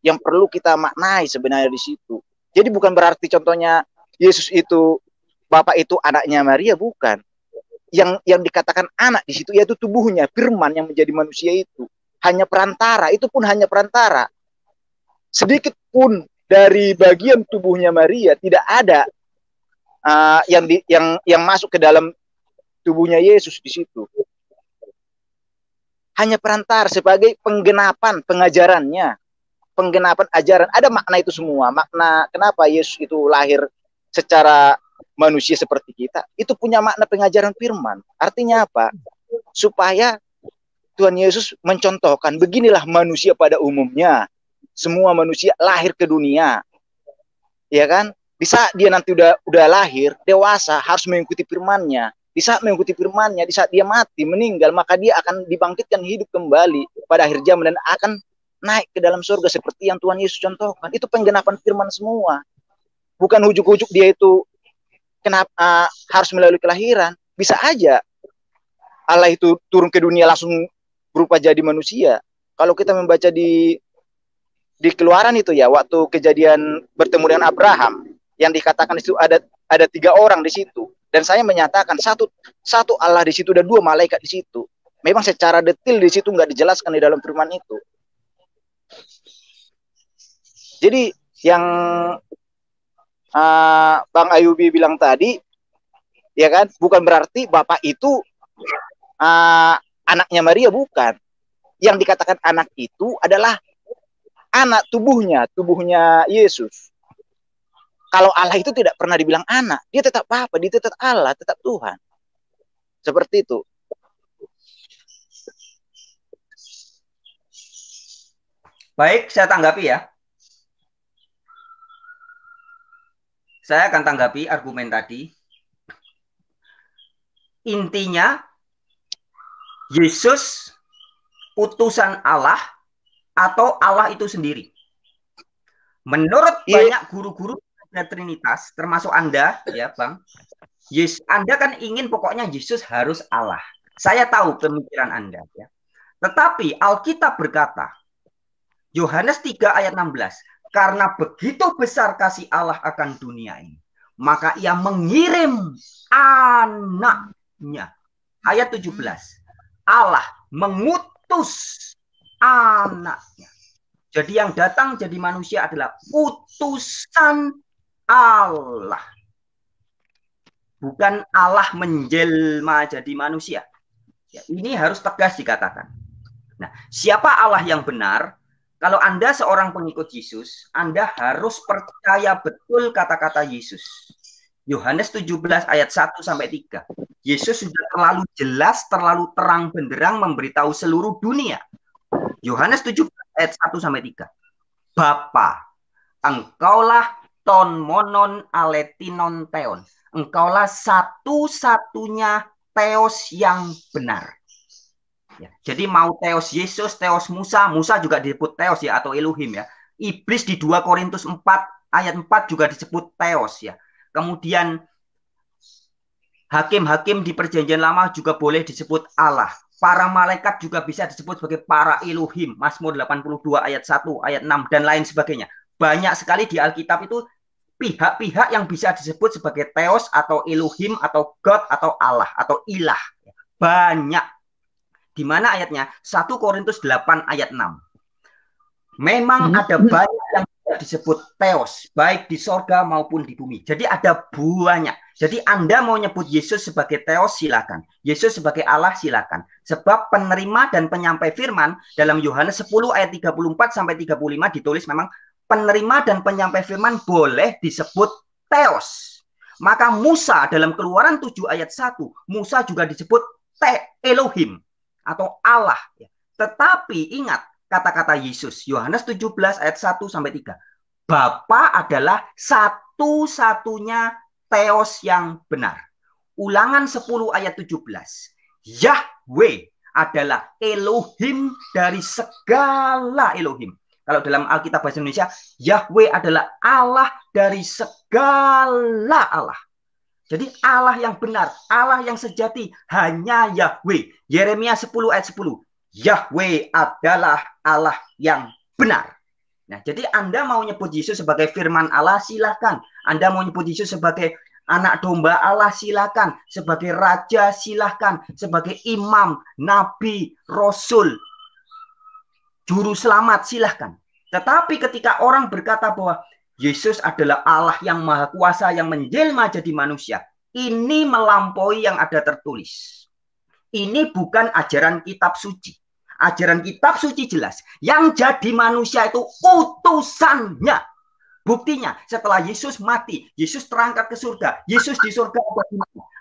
yang perlu kita maknai sebenarnya di situ. Jadi bukan berarti contohnya Yesus itu Bapak itu anaknya Maria, bukan. Yang dikatakan anak di situ yaitu tubuhnya, firman yang menjadi manusia itu. Hanya perantara, itu pun hanya perantara. Sedikit pun dari bagian tubuhnya Maria tidak ada yang masuk ke dalam tubuhnya Yesus di situ. Hanya perantara sebagai penggenapan pengajarannya, penggenapan ajaran. Ada makna itu semua. Makna kenapa Yesus itu lahir secara manusia seperti kita, itu punya makna pengajaran firman. Artinya apa? Supaya Tuhan Yesus mencontohkan beginilah manusia pada umumnya. Semua manusia lahir ke dunia. Ya kan? Di saat dia nanti udah lahir, dewasa, harus mengikuti firman-Nya. Di saat mengikuti firman-Nya, di saat dia mati, meninggal, maka dia akan dibangkitkan hidup kembali pada akhir zaman dan akan naik ke dalam surga seperti yang Tuhan Yesus contohkan. Itu penggenapan firman semua. bukan ujuk-ujuk dia itu kenapa harus melalui kelahiran. Bisa aja Allah itu turun ke dunia langsung berupa jadi manusia. Kalau kita membaca di Keluaran itu ya, waktu kejadian bertemu dengan Abraham, yang dikatakan itu ada 3 orang di situ, dan saya menyatakan satu Allah di situ dan 2 malaikat di situ. Memang secara detail di situ nggak dijelaskan di dalam firman itu. Jadi yang Bang Ayubi bilang tadi, ya kan, bukan berarti Bapak itu anaknya Maria, bukan. Yang dikatakan anak itu adalah anak tubuhnya Yesus. Kalau Allah itu tidak pernah dibilang anak, dia tetap Bapa, dia tetap Allah, tetap Tuhan. Seperti itu.
Baik, saya tanggapi ya. Saya akan tanggapi argumen tadi. Intinya, Yesus utusan Allah atau Allah itu sendiri. Menurut banyak guru-guru Trinitas, termasuk Anda, ya Bang, Anda kan ingin pokoknya Yesus harus Allah. Saya tahu pemikiran Anda. Ya. Tetapi Alkitab berkata, Yohanes 3 ayat 16, karena begitu besar kasih Allah akan dunia ini, maka ia mengirim anaknya. Ayat 17, Allah mengutus anaknya. Jadi yang datang jadi manusia adalah utusan Allah. Bukan Allah menjelma jadi manusia. Ya, ini harus tegas dikatakan. Nah, siapa Allah yang benar? Kalau Anda seorang pengikut Yesus, Anda harus percaya betul kata-kata Yesus. Yohanes 17 ayat 1 sampai 3. Yesus sudah terlalu jelas, terlalu terang benderang memberitahu seluruh dunia. Yohanes 17 ayat 1 sampai 3. Bapa, engkaulah ton monon aletinon theon. Engkaulah satu-satunya teos yang benar. Ya, jadi mau teos Yesus, teos Musa, Musa juga disebut teos ya, atau Elohim ya. Iblis di 2 Korintus 4 ayat 4 juga disebut teos ya. Kemudian hakim-hakim di perjanjian lama juga boleh disebut Allah. Para malaikat juga bisa disebut sebagai para Elohim. Mazmur 82 ayat 1, ayat 6 dan lain sebagainya. Banyak sekali di Alkitab itu pihak-pihak yang bisa disebut sebagai teos atau Elohim atau God atau Allah atau ilah. Banyak. Di mana ayatnya? 1 Korintus 8 ayat 6. Memang ada banyak yang disebut teos, baik di sorga maupun di bumi. Jadi ada banyak. Jadi Anda mau nyebut Yesus sebagai teos, silakan. Yesus sebagai Allah, silakan. Sebab penerima dan penyampai firman dalam Yohanes 10 ayat 34 sampai 35 ditulis memang penerima dan penyampai firman boleh disebut teos. Maka Musa dalam Keluaran 7 ayat 1, Musa juga disebut Elohim atau Allah. Tetapi ingat kata-kata Yesus, Yohanes 17 ayat 1 sampai 3. Bapa adalah satu-satunya teos yang benar. Ulangan 10 ayat 17. Yahweh adalah Elohim dari segala Elohim. Kalau dalam Alkitab Bahasa Indonesia, Yahweh adalah Allah dari segala Allah. Jadi Allah yang benar, Allah yang sejati, hanya Yahweh. Yeremia 10 ayat 10. Yahweh adalah Allah yang benar. Nah, jadi Anda mau nyebut Yesus sebagai firman Allah, silakan. Anda mau nyebut Yesus sebagai anak domba Allah, silakan. Sebagai raja, silakan. Sebagai imam, nabi, rasul, juru selamat, silakan. Tetapi ketika orang berkata bahwa Yesus adalah Allah yang maha kuasa yang menjelma jadi manusia, ini melampaui yang ada tertulis. Ini bukan ajaran kitab suci. Ajaran kitab suci jelas. Yang jadi manusia itu utusannya. Buktinya setelah Yesus mati, Yesus terangkat ke surga. Yesus di surga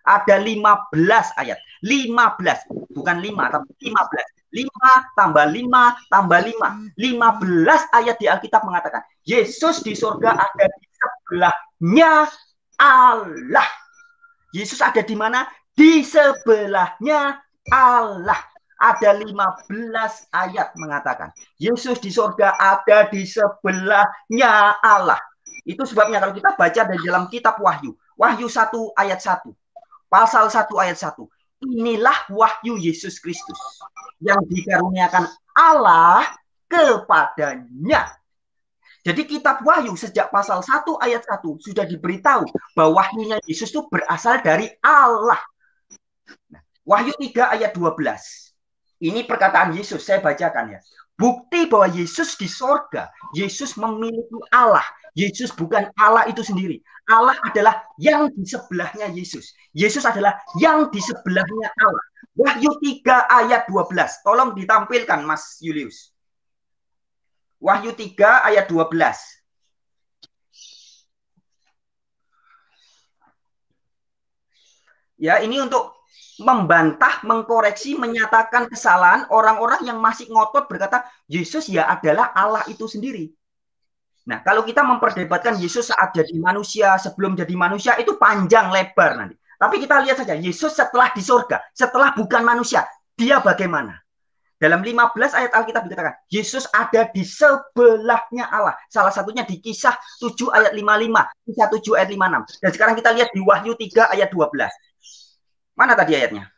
ada 15 ayat. 15. Bukan 5, tapi 15. 5 tambah 5 tambah 5. 15 ayat di Alkitab mengatakan Yesus di surga ada di sebelahnya Allah. Yesus ada di mana? Di sebelahnya Allah. Ada 15 ayat mengatakan Yesus di surga ada di sebelahnya Allah. Itu sebabnya kalau kita baca dari dalam kitab Wahyu, Wahyu 1 ayat 1, pasal 1 ayat 1, inilah wahyu Yesus Kristus yang dikaruniakan Allah kepadanya. Jadi kitab Wahyu sejak pasal 1 ayat 1 sudah diberitahu bahwa wahyunya Yesus itu berasal dari Allah. Nah, Wahyu 3 ayat 12. Ini perkataan Yesus, saya bacakan ya. Bukti bahwa Yesus di sorga, Yesus memiliki Allah. Yesus bukan Allah itu sendiri. Allah adalah yang di sebelahnya Yesus. Yesus adalah yang di sebelahnya Allah. Wahyu 3 ayat 12. Tolong ditampilkan Mas Julius. Wahyu 3 ayat 12. Ya, ini untuk membantah, mengkoreksi, menyatakan kesalahan orang-orang yang masih ngotot berkata, Yesus ya adalah Allah itu sendiri. Nah, kalau kita memperdebatkan Yesus saat jadi manusia, sebelum jadi manusia, itu panjang lebar nanti. Tapi kita lihat saja, Yesus setelah di surga, setelah bukan manusia, dia bagaimana? Dalam 15 ayat Alkitab dikatakan, Yesus ada di sebelahnya Allah. Salah satunya di Kisah 7 ayat 55, Kisah 7 ayat 56. Dan sekarang kita lihat di Wahyu 3 ayat 12. Mana tadi ayatnya?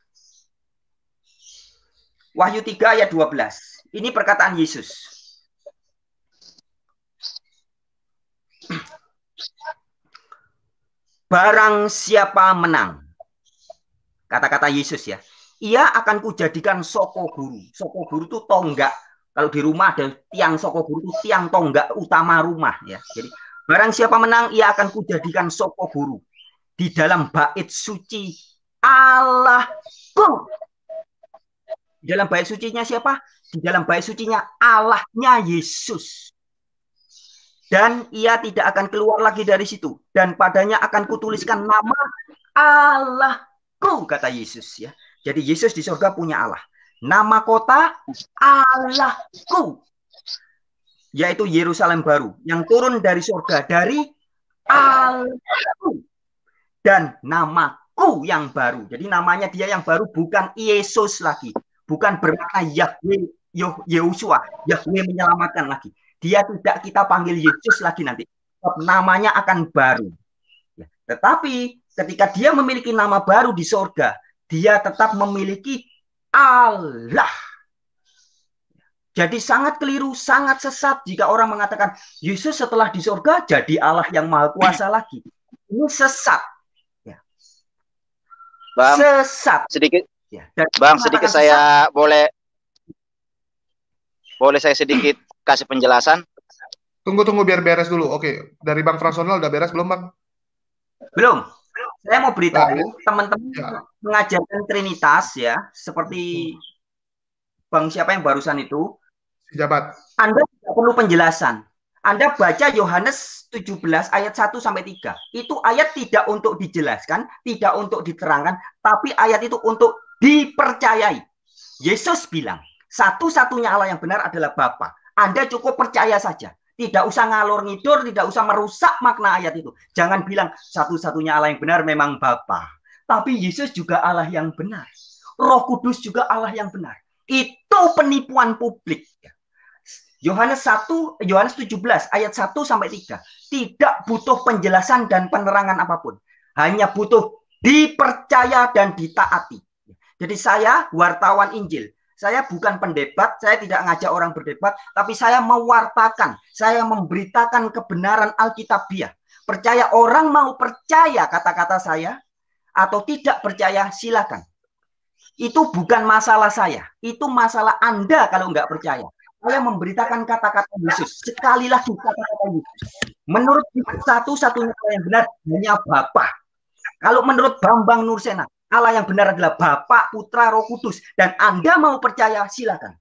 Wahyu 3 ayat 12. Ini perkataan Yesus. Barang siapa menang. Kata-kata Yesus ya. Ia akan kujadikan soko guru. Soko guru itu tonggak. Kalau di rumah ada tiang soko guru itu tiang tonggak utama rumah ya. Jadi barang siapa menang, ia akan kujadikan soko guru di dalam bait suci Allahku. Di dalam bait sucinya siapa? Di dalam bait sucinya Allahnya Yesus. Dan ia tidak akan keluar lagi dari situ. Dan padanya akan kutuliskan nama Allahku, kata Yesus ya. Jadi Yesus di surga punya Allah. Nama kota Allahku, yaitu Yerusalem baru, yang turun dari surga dari Allahku. Dan namaku yang baru. Jadi namanya dia yang baru, bukan Yesus lagi. Bukan bermakna Yahweh, Yehosua, Yahweh menyelamatkan lagi. Dia tidak kita panggil Yesus lagi nanti. Namanya akan baru. Tetapi ketika dia memiliki nama baru di surga, dia tetap memiliki Allah. Jadi sangat keliru, sangat sesat jika orang mengatakan Yesus setelah di surga jadi Allah yang maha kuasa lagi. Ini sesat. Ya.
Bang,
sesat.
Sedikit,
ya.
Bang, sedikit saya boleh saya sedikit kasih penjelasan?
Tunggu biar beres dulu. Oke, dari Bang Fransonal udah beres belum, Bang?
Belum. Saya mau beritahu teman-teman ya, mengajarkan Trinitas ya, seperti Bang siapa yang barusan itu.
Jabat.
Anda tidak perlu penjelasan. Anda baca Yohanes 17 ayat 1 sampai 3. Itu ayat tidak untuk dijelaskan, tidak untuk diterangkan, tapi ayat itu untuk dipercayai. Yesus bilang, satu-satunya Allah yang benar adalah Bapa. Anda cukup percaya saja. Tidak usah ngalor ngidur, tidak usah merusak makna ayat itu. Jangan bilang satu-satunya Allah yang benar memang Bapa. Tapi Yesus juga Allah yang benar. Roh Kudus juga Allah yang benar. Itu penipuan publik. Yohanes 17 ayat 1 sampai 3. Tidak butuh penjelasan dan penerangan apapun. Hanya butuh dipercaya dan ditaati. Jadi saya wartawan Injil. Saya bukan pendebat, saya tidak ngajak orang berdebat, tapi saya mewartakan, saya memberitakan kebenaran Alkitabiah. Percaya orang mau percaya kata-kata saya, atau tidak percaya silakan. Itu bukan masalah saya, itu masalah Anda kalau nggak percaya. Saya memberitakan kata-kata Yesus, sekali lagi kata-kata Yesus. Menurut satu-satunya yang benar hanya Bapa. Kalau menurut Bambang Nursena, Allah yang benar adalah Bapa, Putra, Roh Kudus. Dan Anda mau percaya, silakan.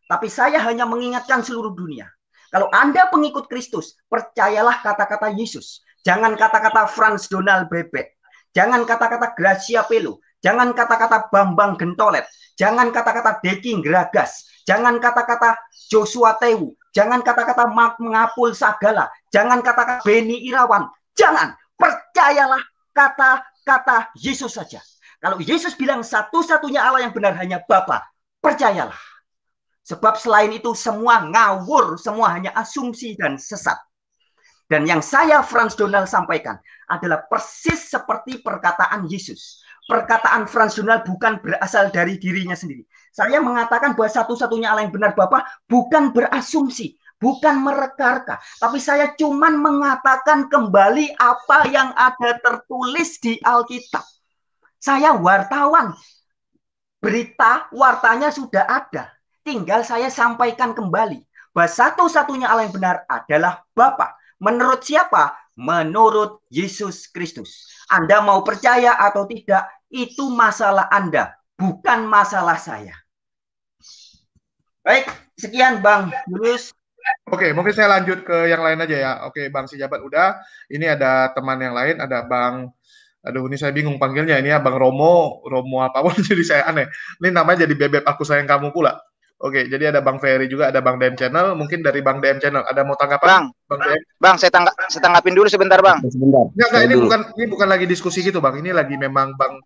Tapi saya hanya mengingatkan seluruh dunia. Kalau Anda pengikut Kristus, percayalah kata-kata Yesus. Jangan kata-kata Frans Donald Bebek. Jangan kata-kata Gracia Pelo. Jangan kata-kata Bambang Gentolet. Jangan kata-kata Deking Gragas. Jangan kata-kata Joshua Tewu. Jangan kata-kata Mengapul Sagala. Jangan kata-kata Beni Irawan. Jangan. Percayalah kata-kata Yesus saja. Kalau Yesus bilang satu-satunya Allah yang benar hanya Bapa, percayalah. Sebab selain itu semua ngawur, semua hanya asumsi dan sesat. Dan yang saya Frans Donald sampaikan adalah persis seperti perkataan Yesus. Perkataan Frans Donald bukan berasal dari dirinya sendiri. Saya mengatakan bahwa satu-satunya Allah yang benar Bapa bukan berasumsi, bukan mereka-reka, tapi saya cuman mengatakan kembali apa yang ada tertulis di Alkitab. Saya wartawan, berita wartanya sudah ada, tinggal saya sampaikan kembali bahwa satu-satunya Allah yang benar adalah Bapa. Menurut siapa? Menurut Yesus Kristus. Anda mau percaya atau tidak, itu masalah Anda, bukan masalah saya. Baik, sekian Bang Julius.
Oke, mungkin saya lanjut ke yang lain aja ya. Oke, Bang Sijabat udah. Ini ada teman yang lain, ada Bang, aduh ini saya bingung panggilnya. Ini ya Bang Romo apapun jadi saya aneh. Ini namanya jadi bebek aku sayang kamu pula. Oke, jadi ada Bang Ferry juga, ada Bang DM Channel. Mungkin dari Bang DM Channel ada mau tanggapan?
Bang, saya tanggapin dulu sebentar, Bang.
Sebentar.
Enggak, ini bukan lagi diskusi gitu, Bang. Ini lagi memang Bang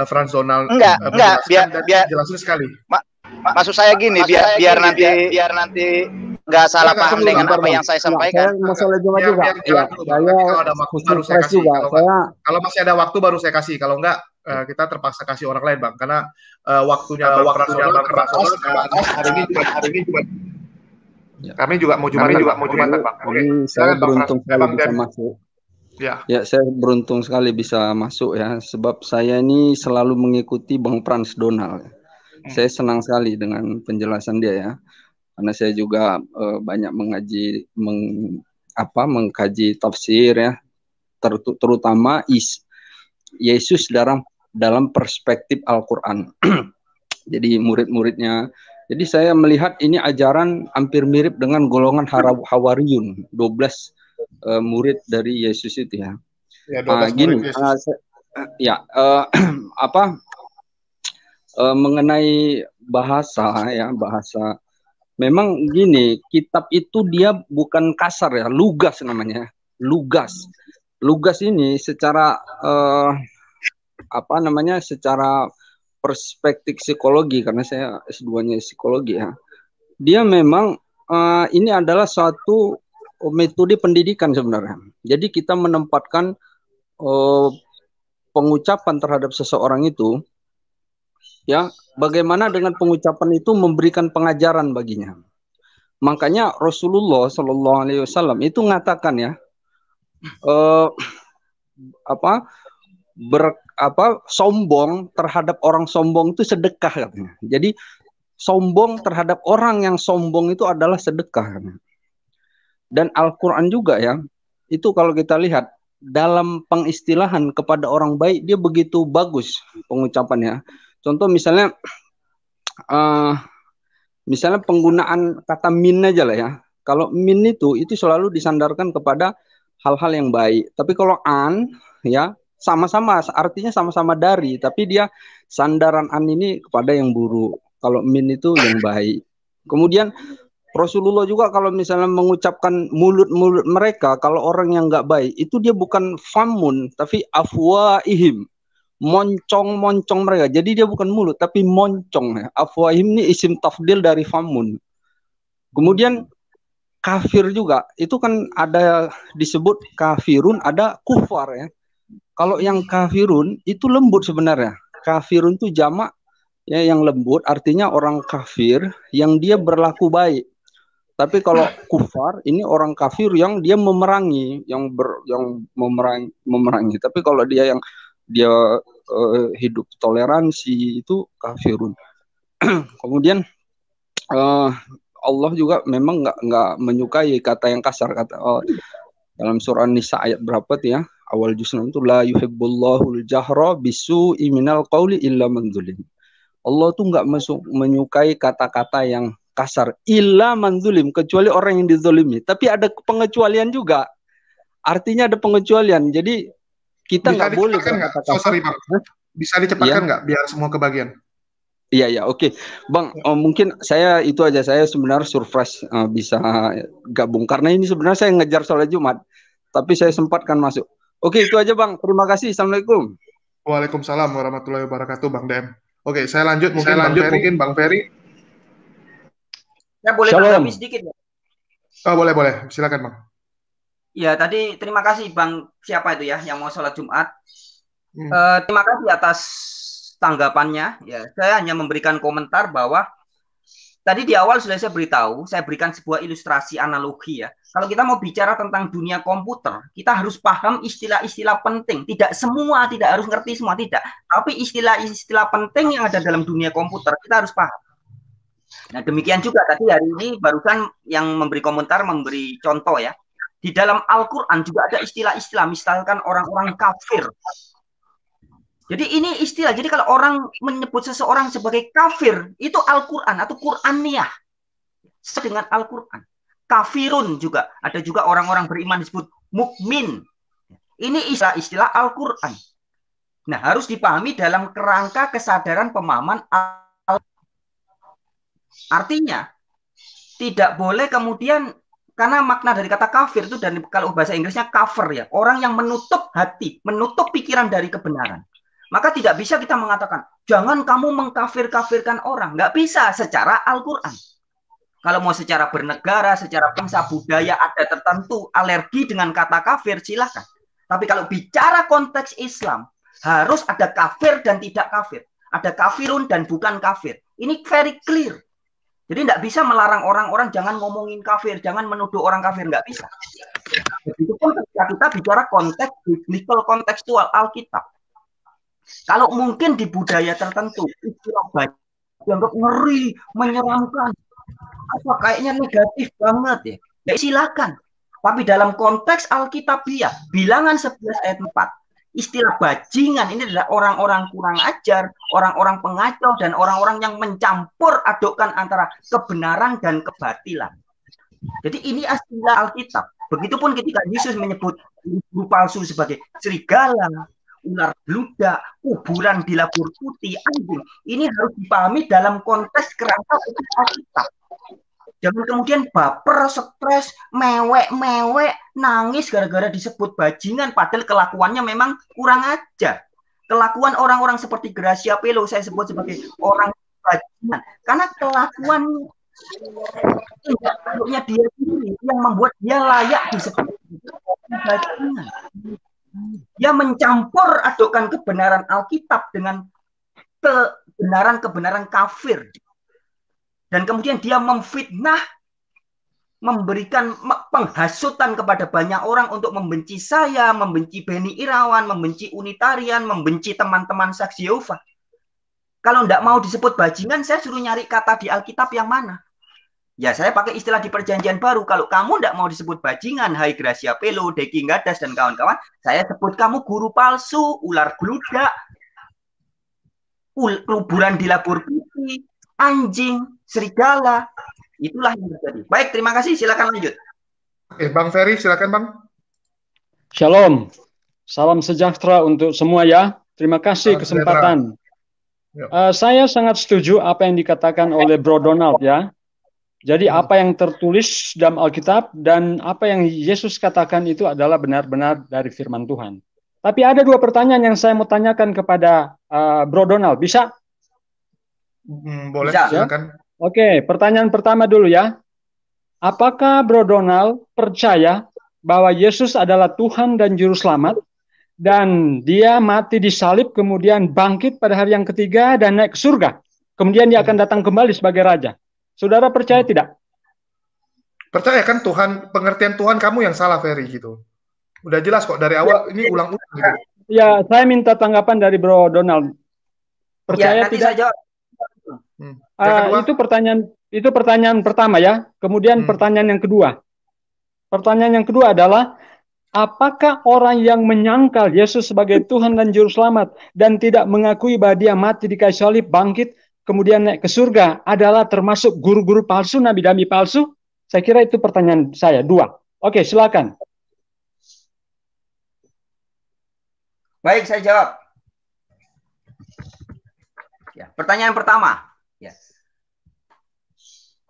Frans Donald.
Enggak, biar
jelasin sekali.
Maksud saya gini, biar nanti nggak salah paham dengan apa yang saya sampaikan.
Masalah juga.
Ya, kalau ada waktu baru saya kasih. Kalau masih ada waktu baru saya kasih. Kalau enggak, kita terpaksa kasih orang lain, Bang. Karena waktunya Bang terbatas. Hari ini juga kami juga mau Jumatan, Bang.
Ini saya beruntung sekali bisa masuk. Ya, saya beruntung sekali bisa masuk ya, sebab saya ini selalu mengikuti Bang Frans Donald. Saya senang sekali dengan penjelasan dia ya, karena saya juga banyak mengkaji tafsir ya, terutama Yesus dalam perspektif Al-Quran. Jadi murid-muridnya. Jadi saya melihat ini ajaran hampir mirip dengan golongan Hawariyun, 12 murid dari Yesus itu ya. Gini, mengenai bahasa. Memang gini, kitab itu dia bukan kasar ya, lugas namanya. Lugas ini secara secara perspektif psikologi, karena saya S2-nya psikologi ya. Dia memang ini adalah suatu metode pendidikan sebenarnya. Jadi kita menempatkan pengucapan terhadap seseorang itu ya, bagaimana dengan pengucapan itu memberikan pengajaran baginya. Makanya Rasulullah Shallallahu Alaihi Wasallam itu mengatakan ya, sombong terhadap orang sombong itu sedekah katanya. Jadi sombong terhadap orang yang sombong itu adalah sedekah katanya. Dan Al-Quran juga ya, itu kalau kita lihat dalam pengistilahan kepada orang baik, dia begitu bagus pengucapannya. Contoh misalnya penggunaan kata min aja lah ya. Kalau min itu selalu disandarkan kepada hal-hal yang baik. Tapi kalau an ya, sama-sama artinya sama-sama dari, tapi dia sandaran an ini kepada yang buruk. Kalau min itu yang baik. Kemudian Rasulullah juga kalau misalnya mengucapkan mulut-mulut mereka, kalau orang yang nggak baik, itu dia bukan famun, tapi afwaihim. Moncong mereka. Jadi dia bukan mulut, tapi moncong. Ya. Afwaihim ini isim tafdil dari famun. Kemudian kafir juga, itu kan ada disebut kafirun, ada kufar ya. Kalau yang kafirun, itu lembut sebenarnya. Kafirun itu jamak, ya, yang lembut, artinya orang kafir yang dia berlaku baik. Tapi kalau kufar ini orang kafir yang dia memerangi, yang memerangi. Tapi kalau dia yang hidup toleransi itu kafirun. Kemudian Allah juga memang nggak menyukai kata yang kasar. Dalam surah Nisa ayat berapa tuh ya? Awal juz 6 itu la yuhibbullahul jahra bisu'i minal qawli illa man zulim. Allah tuh nggak menyukai kata-kata yang kasar illa manzulim, kecuali orang yang dizolimi. Tapi ada pengecualian juga, artinya ada pengecualian. Jadi kita nggak boleh kata-kata.
Bisa dicepatkan nggak biar semua kebagian?
Iya, oke. Bang, mungkin saya itu aja, saya sebenarnya surprise bisa gabung karena ini sebenarnya saya ngejar sholat Jumat, tapi saya sempatkan masuk. Oke, itu aja Bang, terima kasih. Assalamualaikum.
Waalaikumsalam warahmatullahi wabarakatuh, Bang Dem. Oke, saya lanjut mungkin Bang Ferry.
Ya boleh menanggapi sedikit ya?
Oh, boleh. Silakan, Bang.
Ya, tadi terima kasih Bang, siapa itu ya yang mau sholat Jumat. Terima kasih atas tanggapannya. Ya, saya hanya memberikan komentar bahwa tadi di awal sudah saya beritahu, saya berikan sebuah ilustrasi analogi ya. Kalau kita mau bicara tentang dunia komputer, kita harus paham istilah-istilah penting. Tidak semua, tidak harus ngerti semua, tidak. Tapi istilah-istilah penting yang ada dalam dunia komputer, kita harus paham. Nah, demikian juga tadi hari ini barusan yang memberi komentar, memberi contoh ya. Di dalam Al-Quran juga ada istilah-istilah, misalkan orang-orang kafir. Jadi ini istilah, jadi kalau orang menyebut seseorang sebagai kafir, itu Al-Quran atau Quraniyah. Dengan Al-Quran. Kafirun juga, ada juga orang-orang beriman disebut mukmin. Ini istilah-istilah Al-Quran. Nah, harus dipahami dalam kerangka kesadaran pemahaman Artinya, tidak boleh kemudian karena makna dari kata kafir itu, dan kalau bahasa Inggrisnya cover ya, orang yang menutup hati, menutup pikiran dari kebenaran. Maka tidak bisa kita mengatakan, jangan kamu mengkafir-kafirkan orang. Nggak bisa secara Al-Quran. Kalau mau secara bernegara, secara bangsa, budaya, ada tertentu alergi dengan kata kafir, silahkan. Tapi kalau bicara konteks Islam, harus ada kafir dan tidak kafir. Ada kafirun dan bukan kafir. Ini very clear. Jadi tidak bisa melarang orang-orang jangan ngomongin kafir, jangan menuduh orang kafir, nggak bisa. Begitupun ketika kita bicara konteks biblical, kontekstual Alkitab. Kalau mungkin di budaya tertentu, istilah baik dianggap ngeri, menyeramkan, apa kayaknya negatif banget ya. Ya silakan. Tapi dalam konteks Alkitabiah, bilangan 11 ayat 4, istilah bajingan ini adalah orang-orang kurang ajar, orang-orang pengacau, dan orang-orang yang mencampur adukkan antara kebenaran dan kebatilan. Jadi ini istilah Alkitab. Begitupun ketika Yesus menyebut guru palsu sebagai serigala, ular beludak, kuburan di labur putih, anjing. Ini harus dipahami dalam konteks kerangka Alkitab. Jangan kemudian baper, stres, mewek, nangis gara-gara disebut bajingan, padahal kelakuannya memang kurang ajar. Kelakuan orang-orang seperti Gracia Pelo saya sebut sebagai orang bajingan. Karena kelakuan dia sendiri yang membuat dia layak disebut bajingan. Dia mencampur adukkan kebenaran Alkitab dengan kebenaran kafir. Dan kemudian dia memfitnah, memberikan penghasutan kepada banyak orang untuk membenci saya, membenci Beni Irawan, membenci Unitarian, membenci teman-teman Saksi Yehova. Kalau tidak mau disebut bajingan, saya suruh nyari kata di Alkitab yang mana. Ya, saya pakai istilah di Perjanjian Baru. Kalau kamu tidak mau disebut bajingan, hai Gracia Pelo, Deki Gadas, dan kawan-kawan, saya sebut kamu guru palsu, ular beludak, kuburan di labur putih, anjing, serigala. Itulah yang terjadi. Baik, terima kasih. Silakan lanjut.
Oke, Bang Ferry, silakan Bang.
Shalom. Salam sejahtera untuk semua ya. Terima kasih kesempatan. Saya sangat setuju apa yang dikatakan oleh Bro Donald ya. Jadi apa yang tertulis dalam Alkitab dan apa yang Yesus katakan itu adalah benar-benar dari firman Tuhan. Tapi ada dua pertanyaan yang saya mau tanyakan kepada Bro Donald. Bisa?
Boleh,
Bisa,
silakan.
Ya? Oke, pertanyaan pertama dulu ya. Apakah Bro Donald percaya bahwa Yesus adalah Tuhan dan Juru Selamat dan dia mati disalib kemudian bangkit pada hari yang ketiga dan naik ke surga? Kemudian dia akan datang kembali sebagai Raja. Saudara percaya tidak?
Percaya kan Tuhan, pengertian Tuhan kamu yang salah Ferry gitu. Udah jelas kok dari awal, ini ulang-ulang gitu.
Ya, saya minta tanggapan dari Bro Donald. Percaya
ya, nanti
tidak?
Saya jawab.
Itu pertanyaan pertama ya. Kemudian pertanyaan yang kedua. Pertanyaan yang kedua adalah apakah orang yang menyangkal Yesus sebagai Tuhan dan Juru Selamat dan tidak mengakui bahwa dia mati di kayu salib, bangkit, kemudian naik ke surga adalah termasuk guru-guru palsu, nabi-nabi palsu? Saya kira itu pertanyaan saya. Dua. Oke, silakan.
Baik, saya jawab. Ya, pertanyaan pertama. Ya.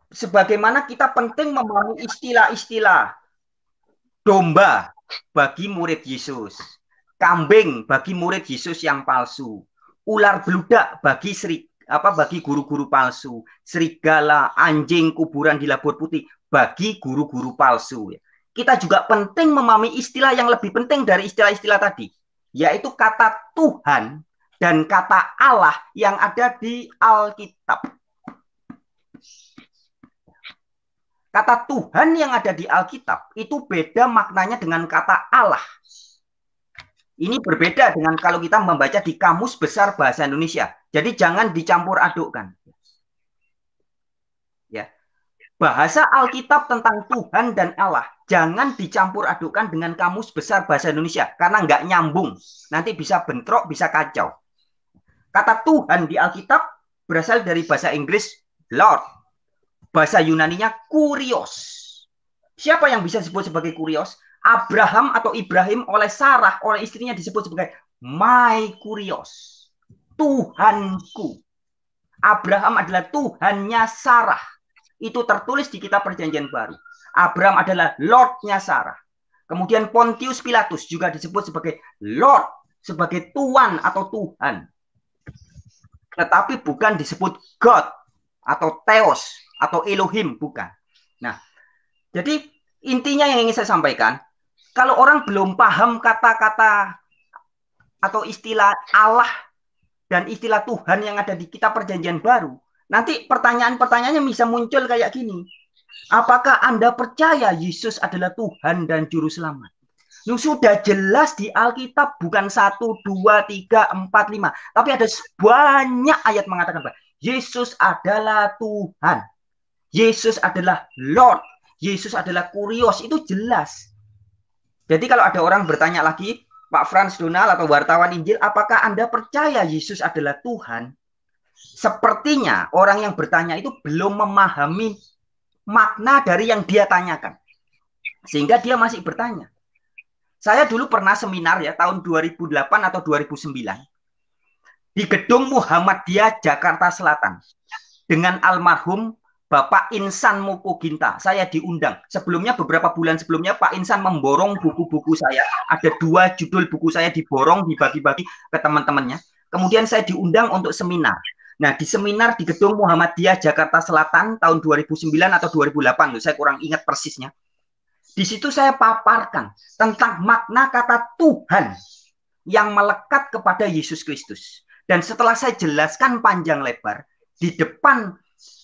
Sebagaimana kita penting memahami istilah-istilah domba bagi murid Yesus, kambing bagi murid Yesus yang palsu, ular beludak bagi guru-guru palsu, serigala, anjing, kuburan di labur putih bagi guru-guru palsu. kita juga penting memahami istilah yang lebih penting dari istilah-istilah tadi, yaitu kata Tuhan dan kata Allah yang ada di Alkitab. Kata Tuhan yang ada di Alkitab itu beda maknanya dengan kata Allah. Ini berbeda dengan kalau kita membaca di Kamus Besar Bahasa Indonesia. Jadi jangan dicampur adukkan. Ya. Bahasa Alkitab tentang Tuhan dan Allah jangan dicampur adukkan dengan Kamus Besar Bahasa Indonesia karena nggak nyambung. Nanti bisa bentrok, bisa kacau. Kata Tuhan di Alkitab berasal dari bahasa Inggris Lord. Bahasa Yunaninya kurios. Siapa yang bisa disebut sebagai kurios? Abraham atau Ibrahim oleh Sarah, oleh istrinya disebut sebagai my kurios. Tuhanku. Abraham adalah Tuhannya Sarah. Itu tertulis di kitab Perjanjian Baru. Abraham adalah Lordnya Sarah. Kemudian Pontius Pilatus juga disebut sebagai Lord, sebagai Tuan atau Tuhan. Tetapi bukan disebut God atau Theos atau Elohim, bukan. Nah, jadi intinya yang ingin saya sampaikan, kalau orang belum paham kata-kata atau istilah Allah dan istilah Tuhan yang ada di kitab Perjanjian Baru, nanti pertanyaan-pertanyaannya bisa muncul kayak gini. Apakah Anda percaya Yesus adalah Tuhan dan Juru Selamat? Sudah jelas di Alkitab bukan 1, 2, 3, 4, 5. Tapi ada banyak ayat mengatakan bahwa Yesus adalah Tuhan. Yesus adalah Lord. Yesus adalah kurios. Itu jelas. Jadi kalau ada orang bertanya lagi, Pak Frans Donald atau wartawan Injil, apakah Anda percaya Yesus adalah Tuhan? Sepertinya orang yang bertanya itu belum memahami makna dari yang dia tanyakan. Sehingga dia masih bertanya. Saya dulu pernah seminar ya tahun 2008 atau 2009 di Gedung Muhammadiyah Jakarta Selatan dengan almarhum Bapak Insan Mukoginta. Saya diundang. Sebelumnya beberapa bulan sebelumnya Pak Insan memborong buku-buku saya. Ada 2 judul buku saya diborong, dibagi-bagi ke teman-temannya. Kemudian saya diundang untuk seminar. Nah, di seminar di Gedung Muhammadiyah Jakarta Selatan tahun 2009 atau 2008, saya kurang ingat persisnya. Di situ saya paparkan tentang makna kata Tuhan yang melekat kepada Yesus Kristus. Dan setelah saya jelaskan panjang lebar, di depan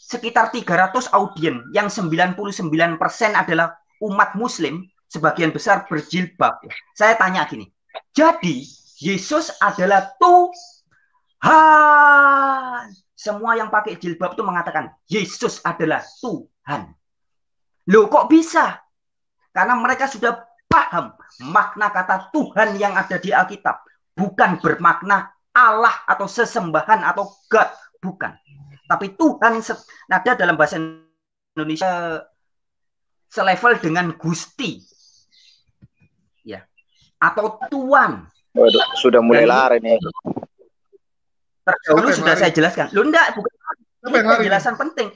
sekitar 300 audien yang 99% adalah umat muslim, sebagian besar berjilbab. Saya tanya gini, jadi Yesus adalah Tuhan. Semua yang pakai jilbab itu mengatakan Yesus adalah Tuhan. Loh kok bisa? Karena mereka sudah paham makna kata Tuhan yang ada di Alkitab. Bukan bermakna Allah atau sesembahan atau God. Bukan. Tapi Tuhan nada dalam bahasa Indonesia selevel dengan Gusti. Ya. Atau Tuan.
Waduh, sudah mulai lari nih.
Terdahulu sudah saya jelaskan. Loh enggak, bukan. Ini penjelasan penting.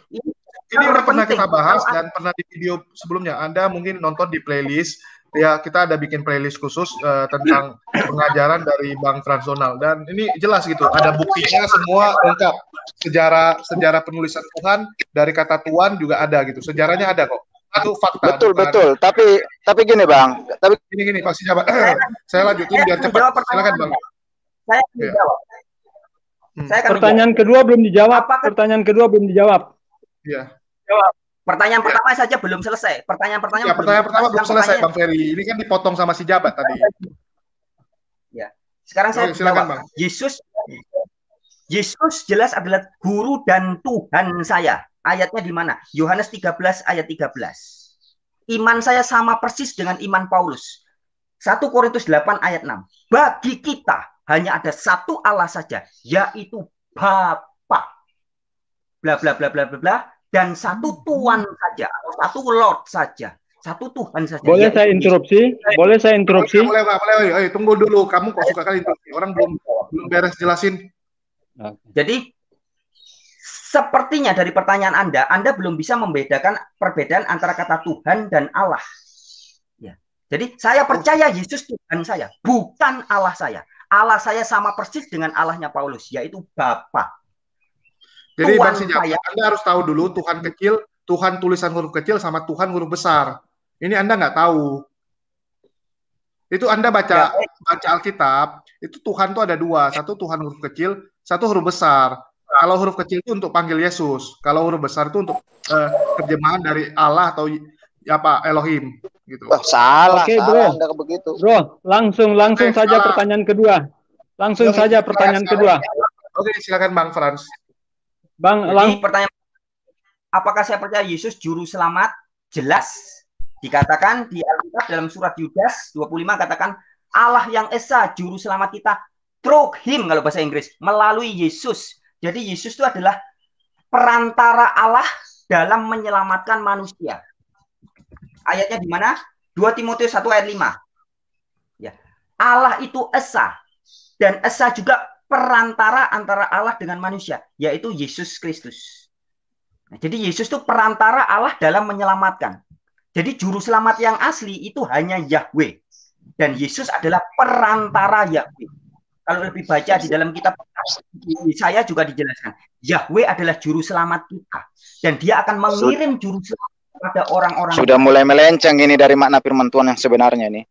Ini udah pernah kita bahas dan pernah di video sebelumnya. Anda mungkin nonton di playlist. Ya, kita ada bikin playlist khusus tentang pengajaran dari Bang Frans Donald. Dan ini jelas gitu, ada buktinya semua lengkap. Sejarah penulisan Tuhan dari kata Tuhan juga ada gitu. Sejarahnya ada kok. Itu fakta.
Betul. Tapi gini Bang. Tapi
gini Pak Sijabat. Saya lanjutin biar cepat. Silakan Bang.
Saya menjawab.
Pertanyaan kedua belum dijawab. Pertanyaan kedua belum dijawab.
Iya.
Jawab. Pertanyaan pertama saja belum selesai. Pertanyaan pertama
belum selesai, Bang Ferry. Ini kan dipotong sama si Jabat tadi.
Ya. Sekarang saya
silakan,
Bang. Yesus jelas adalah guru dan Tuhan saya. Ayatnya di mana? Yohanes 13 ayat 13. Iman saya sama persis dengan iman Paulus. 1 Korintus 8 ayat 6. Bagi kita hanya ada satu Allah saja, yaitu Bapa. Bla bla bla bla bla. Dan satu Tuhan saja, atau satu Lord saja, satu Tuhan saja.
Boleh saya interupsi? Boleh saya interupsi?
Boleh. Ayo, tunggu dulu. Kamu kok suka kali interupsi? Orang belum beres jelasin.
Jadi sepertinya dari pertanyaan Anda belum bisa membedakan perbedaan antara kata Tuhan dan Allah. Ya. Jadi saya percaya Yesus Tuhan saya, bukan Allah saya. Allah saya sama persis dengan Allahnya Paulus, yaitu Bapa.
Jadi Bang Sijabat, Anda harus tahu dulu Tuhan kecil, Tuhan tulisan huruf kecil sama Tuhan huruf besar. Ini Anda nggak tahu. Itu Anda baca Alkitab, itu Tuhan tuh ada dua. Satu Tuhan huruf kecil, satu huruf besar. Kalau huruf kecil itu untuk panggil Yesus. Kalau huruf besar itu untuk terjemahan dari Allah atau Elohim gitu.
Salah,
Oke,
salah
bro.
Anda begitu.
Bro, langsung saja
salah.
pertanyaan kedua. Langsung saja pertanyaan kedua.
Oke, silakan Bang Frans.
Bang,
Jadi pertanyaan, apakah saya percaya Yesus juru selamat? Jelas. Dikatakan di Alkitab dalam surat Yudas 25 katakan Allah yang esa juru selamat kita through him kalau bahasa Inggris, melalui Yesus. Jadi Yesus itu adalah perantara Allah dalam menyelamatkan manusia. Ayatnya di mana? 2 Timotius 1 ayat 5. Ya. Allah itu esa dan esa juga perantara antara Allah dengan manusia, yaitu Yesus Kristus. Nah, jadi Yesus itu perantara Allah dalam menyelamatkan. Jadi juru selamat yang asli itu hanya Yahweh. Dan Yesus adalah perantara Yahweh. Kalau lebih baca di dalam kitab saya juga dijelaskan. Yahweh adalah juru selamat kita. Dan dia akan mengirim juru selamat kepada orang-orang.
Sudah mulai melenceng ini dari makna firman Tuhan yang sebenarnya ini.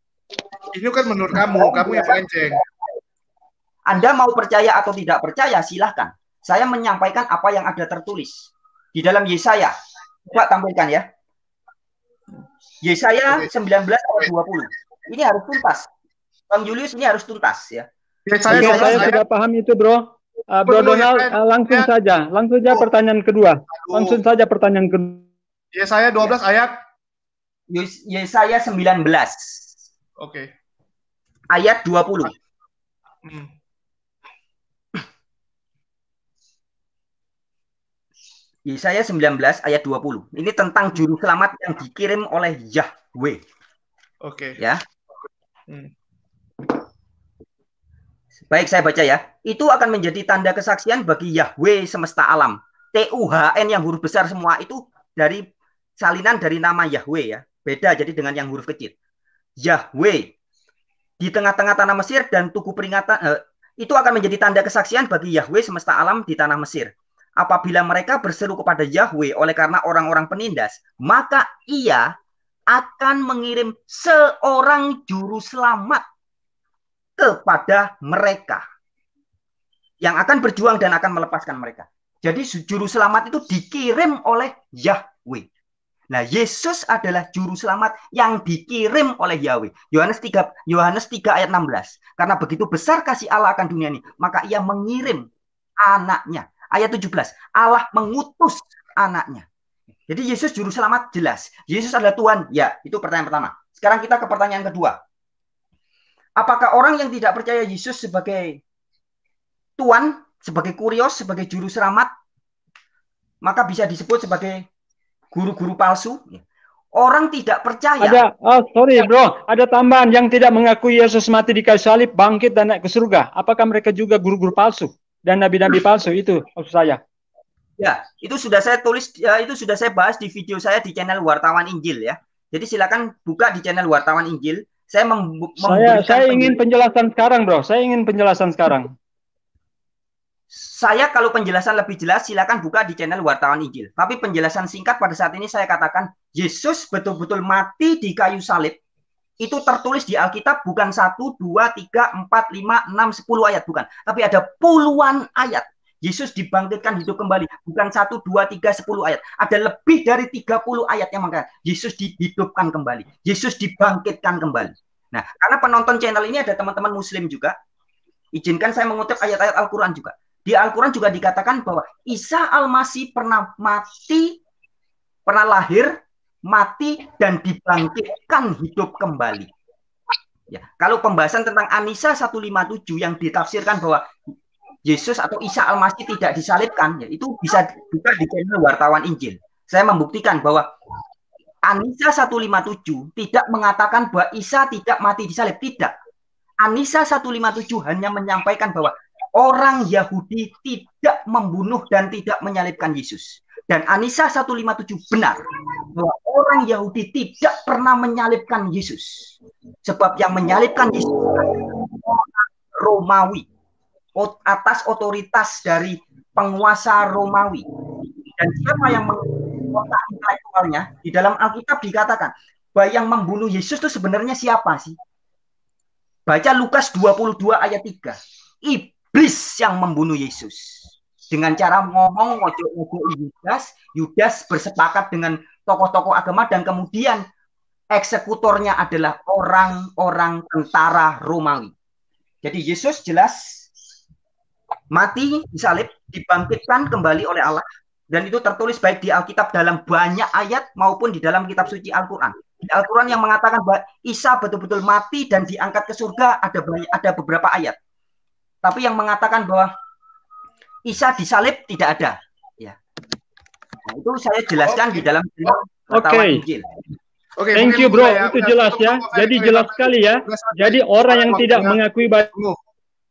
Ini kan menurut kamu yang melenceng.
Anda mau percaya atau tidak percaya, silahkan. Saya menyampaikan apa yang ada tertulis. Di dalam Yesaya. Coba tampilkan ya. Yesaya 19 ayat 20. Ini harus tuntas. Bang Julius, ini harus tuntas ya.
Saya sudah paham itu, bro. Bro Donald, langsung saja pertanyaan kedua. Langsung saja pertanyaan kedua.
Yesaya 12 ayat.
Yesaya 19.
Oke.
Ayat 20. Yesaya 19 ayat 20. Ini tentang juru selamat yang dikirim oleh Yahweh.
Oke.
Ya. Baik, saya baca ya. Itu akan menjadi tanda kesaksian bagi Yahweh semesta alam. TUHN yang huruf besar semua itu dari salinan dari nama Yahweh ya. Beda jadi dengan yang huruf kecil. Yahweh di tengah-tengah tanah Mesir dan tugu peringatan itu akan menjadi tanda kesaksian bagi Yahweh semesta alam di tanah Mesir. Apabila mereka berseru kepada Yahweh oleh karena orang-orang penindas, maka ia akan mengirim seorang juru selamat kepada mereka yang akan berjuang dan akan melepaskan mereka. Jadi juru selamat itu dikirim oleh Yahweh. Nah, Yesus adalah juru selamat yang dikirim oleh Yahweh. Yohanes 3 ayat 16. Karena begitu besar kasih Allah akan dunia ini, maka ia mengirim anaknya. Ayat 17, Allah mengutus anaknya. Jadi Yesus juru selamat jelas. Yesus adalah Tuhan. Ya, itu pertanyaan pertama. Sekarang kita ke pertanyaan kedua. Apakah orang yang tidak percaya Yesus sebagai Tuhan, sebagai kurios, sebagai juru selamat, maka bisa disebut sebagai guru-guru palsu? Orang tidak percaya.
Sorry bro, ada tambahan yang tidak mengakui Yesus mati di kayu salib, bangkit dan naik ke surga. Apakah mereka juga guru-guru palsu dan nabi-nabi palsu? Itu maksud saya.
Ya, itu sudah saya tulis, itu sudah saya bahas di video saya di channel Wartawan Injil ya. Jadi silakan buka di channel Wartawan Injil. Saya
ingin penjelasan sekarang, bro. Saya ingin penjelasan sekarang.
Saya kalau penjelasan lebih jelas silakan buka di channel Wartawan Injil. Tapi penjelasan singkat pada saat ini saya katakan Yesus betul-betul mati di kayu salib. Itu tertulis di Alkitab bukan 1, 2, 3, 4, 5, 6, 10 ayat. Bukan. Tapi ada puluhan ayat. Yesus dibangkitkan hidup kembali. Bukan 1, 2, 3, 10 ayat. Ada lebih dari 30 ayat yang mengatakan Yesus dihidupkan kembali. Yesus dibangkitkan kembali. Nah, karena penonton channel ini ada teman-teman muslim juga. Izinkan saya mengutip ayat-ayat Al-Quran juga. Di Al-Quran juga dikatakan bahwa Isa Al-Masih pernah mati, pernah lahir, mati, dan dibangkitkan hidup kembali. Ya, kalau pembahasan tentang An-Nisa 157 yang ditafsirkan bahwa Yesus atau Isa Al-Masih tidak disalibkan, ya, itu bisa buka di channel Wartawan Injil. Saya membuktikan bahwa An-Nisa 157 tidak mengatakan bahwa Isa tidak mati disalib. Tidak. An-Nisa 157 hanya menyampaikan bahwa orang Yahudi tidak membunuh dan tidak menyalibkan Yesus. Dan An-Nisa 157 benar bahwa orang Yahudi tidak pernah menyalibkan Yesus. Sebab yang menyalibkan Yesus adalah Romawi. Atas otoritas dari penguasa Romawi. Dan siapa yang mengotak intelektualnya? Di dalam Alkitab dikatakan bahwa yang membunuh Yesus itu sebenarnya siapa sih? Baca Lukas 22 ayat 3. Iblis yang membunuh Yesus. Dengan cara ngomong ngojok-ngojok Yudas bersepakat dengan tokoh-tokoh agama dan kemudian eksekutornya adalah orang-orang tentara Romawi. Jadi Yesus jelas mati disalib, dibangkitkan kembali oleh Allah, dan itu tertulis baik di Alkitab dalam banyak ayat maupun di dalam kitab suci Al-Quran. Di Al-Quran yang mengatakan bahwa Isa betul-betul mati dan diangkat ke surga ada beberapa ayat. Tapi yang mengatakan bahwa Isa disalib tidak ada. Ya. Nah, itu saya jelaskan di dalam
Oke.
Injil.
Oke,
Thank you bro, itu jelas ya. Jadi jelas sekali ya. Jadi orang yang tidak mengakui baca.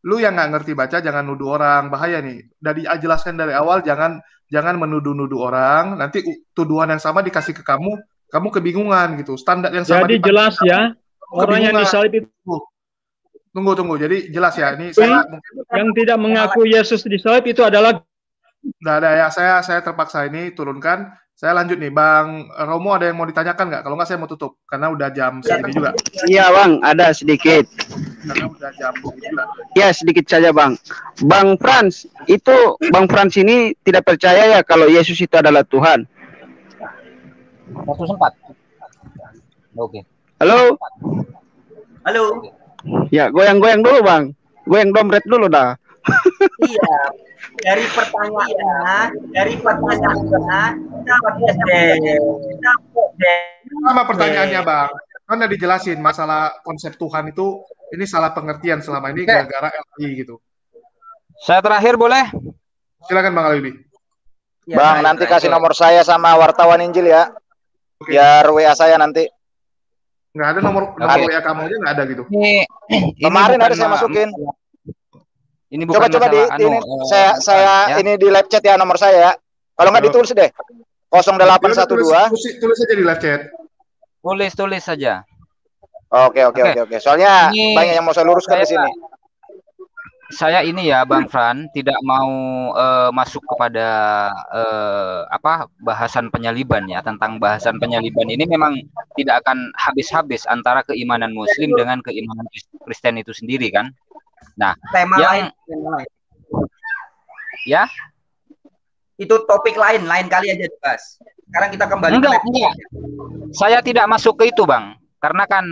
Lu yang nggak ngerti baca jangan nuduh orang, bahaya nih. Dari jelaskan dari awal jangan menuduh-nuduh orang. Nanti tuduhan yang sama dikasih ke kamu kebingungan gitu. Standar yang sama.
Jadi jelas ya. Orang yang disalib itu.
Tunggu. Jadi jelas ya. Ini saya
yang tidak mengaku Yesus disalib itu adalah.
Nggak ada ya. Saya terpaksa ini turunkan. Saya lanjut nih, Bang Romo, ada yang mau ditanyakan nggak? Kalau nggak saya mau tutup, karena udah jam segini juga.
Iya Bang, ada sedikit.
Karena udah jam segini juga.
Ya sedikit saja Bang. Bang Frans ini tidak percaya ya kalau Yesus itu adalah Tuhan.
104. Oke.
Halo?
Halo.
Ya, goyang-goyang dulu Bang. Goyang dompet dulu dah.
Iya. Dari pertanyaannya,
Sama pertanyaannya Bang. Kan udah dijelasin masalah konsep Tuhan itu ini salah pengertian selama ini gara-gara LI gitu.
Saya terakhir boleh?
Silakan Bang Alibi.
Ya, Bang, nanti kasih nomor saya sama wartawan Injil ya. Oke. Biar WA saya nanti.
Nggak ada nomor WA kamu aja nggak ada gitu.
Kemarin ada saya masukin.
Ini bukan
coba ini saya ini di live chat ya nomor saya. Kalau nggak ditulis deh. 0812.
Tulis aja di live chat.
Tulis saja.
Oke. Soalnya ini, banyak yang mau saya luruskan di sini.
Saya ini ya Bang Fran tidak mau masuk kepada bahasan penyaliban ya. Tentang bahasan penyaliban ini memang tidak akan habis-habis antara keimanan Muslim dengan keimanan Kristen itu sendiri kan. Nah,
tema lain.
Ya,
itu topik lain kali aja dibahas. Sekarang kita kembali.
Enggak. Saya tidak masuk ke itu, Bang. Karena kan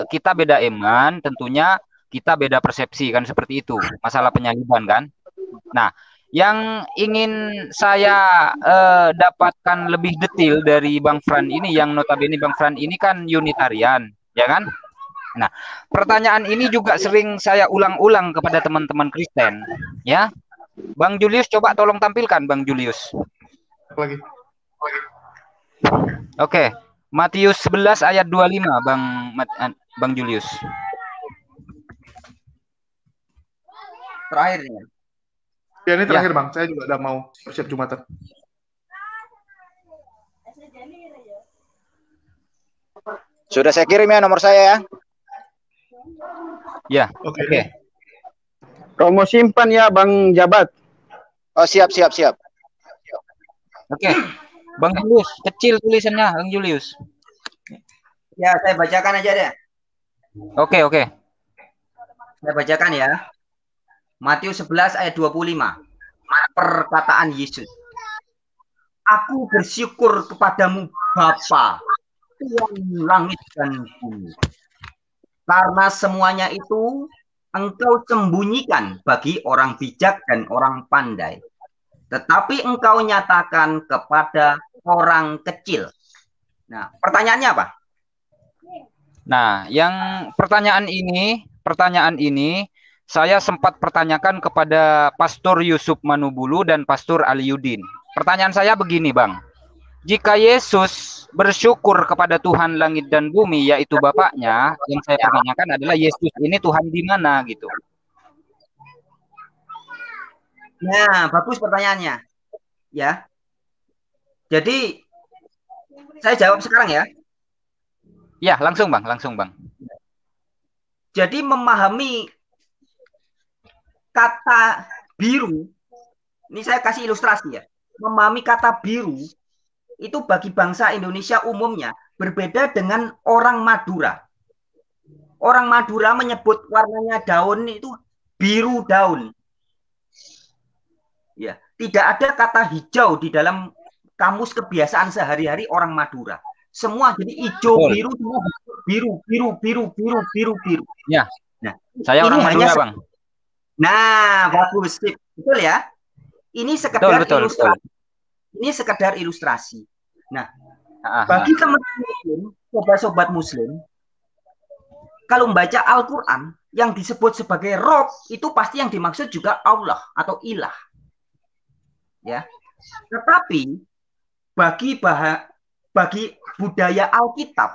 kita beda iman, tentunya kita beda persepsi kan seperti itu. Masalah penyaliban kan. Nah, yang ingin saya dapatkan lebih detail dari Bang Fran ini, yang notabene Bang Fran ini kan Unitarian, ya kan? Nah, pertanyaan ini juga sering saya ulang-ulang kepada teman-teman Kristen, ya. Bang Julius, coba tolong tampilkan, Bang Julius.
Lagi.
Oke, Matius 11 ayat 25, Bang Julius.
Terakhir ya.
Ya, ini terakhir Bang. Saya juga udah mau siap Jumatan.
Sudah saya kirim ya nomor saya ya.
Ya,
oke.
Romo simpan ya Bang Jabat.
Oh, siap.
Oke. Bang Julius, kecil tulisannya Bang Julius.
Ya, saya bacakan aja deh.
Oke.
Saya bacakan ya. Matius 11 ayat 25. Perkataan Yesus. Aku bersyukur kepadamu Bapa, Tuhan langit dan bumi. Karena semuanya itu engkau sembunyikan bagi orang bijak dan orang pandai. Tetapi engkau nyatakan kepada orang kecil. Nah, pertanyaannya apa?
Nah, yang pertanyaan ini saya sempat pertanyakan kepada Pastor Yusuf Manubulu dan Pastor Aliuddin. Pertanyaan saya begini, Bang. Jika Yesus bersyukur kepada Tuhan langit dan bumi, yaitu Bapaknya, yang saya pertanyakan adalah Yesus ini Tuhan di mana gitu.
Nah, bagus pertanyaannya. Ya. Jadi, saya jawab sekarang ya.
Ya, langsung Bang.
Jadi memahami kata biru, ini saya kasih ilustrasi ya. Memahami kata biru, itu bagi bangsa Indonesia umumnya Berbeda dengan orang Madura. Orang Madura menyebut warnanya daun itu biru daun. Ya, tidak ada kata hijau di dalam kamus kebiasaan sehari-hari orang Madura. Semua jadi hijau, biru, semua biru.
Ya.
Nah,
saya orang Madura, Bang.
Nah, bagus, betul ya. Ini sekedar ilustrasi. Ini sekedar ilustrasi. Nah, bagi teman-teman muslim, sobat-sobat muslim, kalau membaca Al-Quran yang disebut sebagai Rob itu pasti yang dimaksud juga Allah atau ilah. Ya, tetapi bagi budaya Alkitab,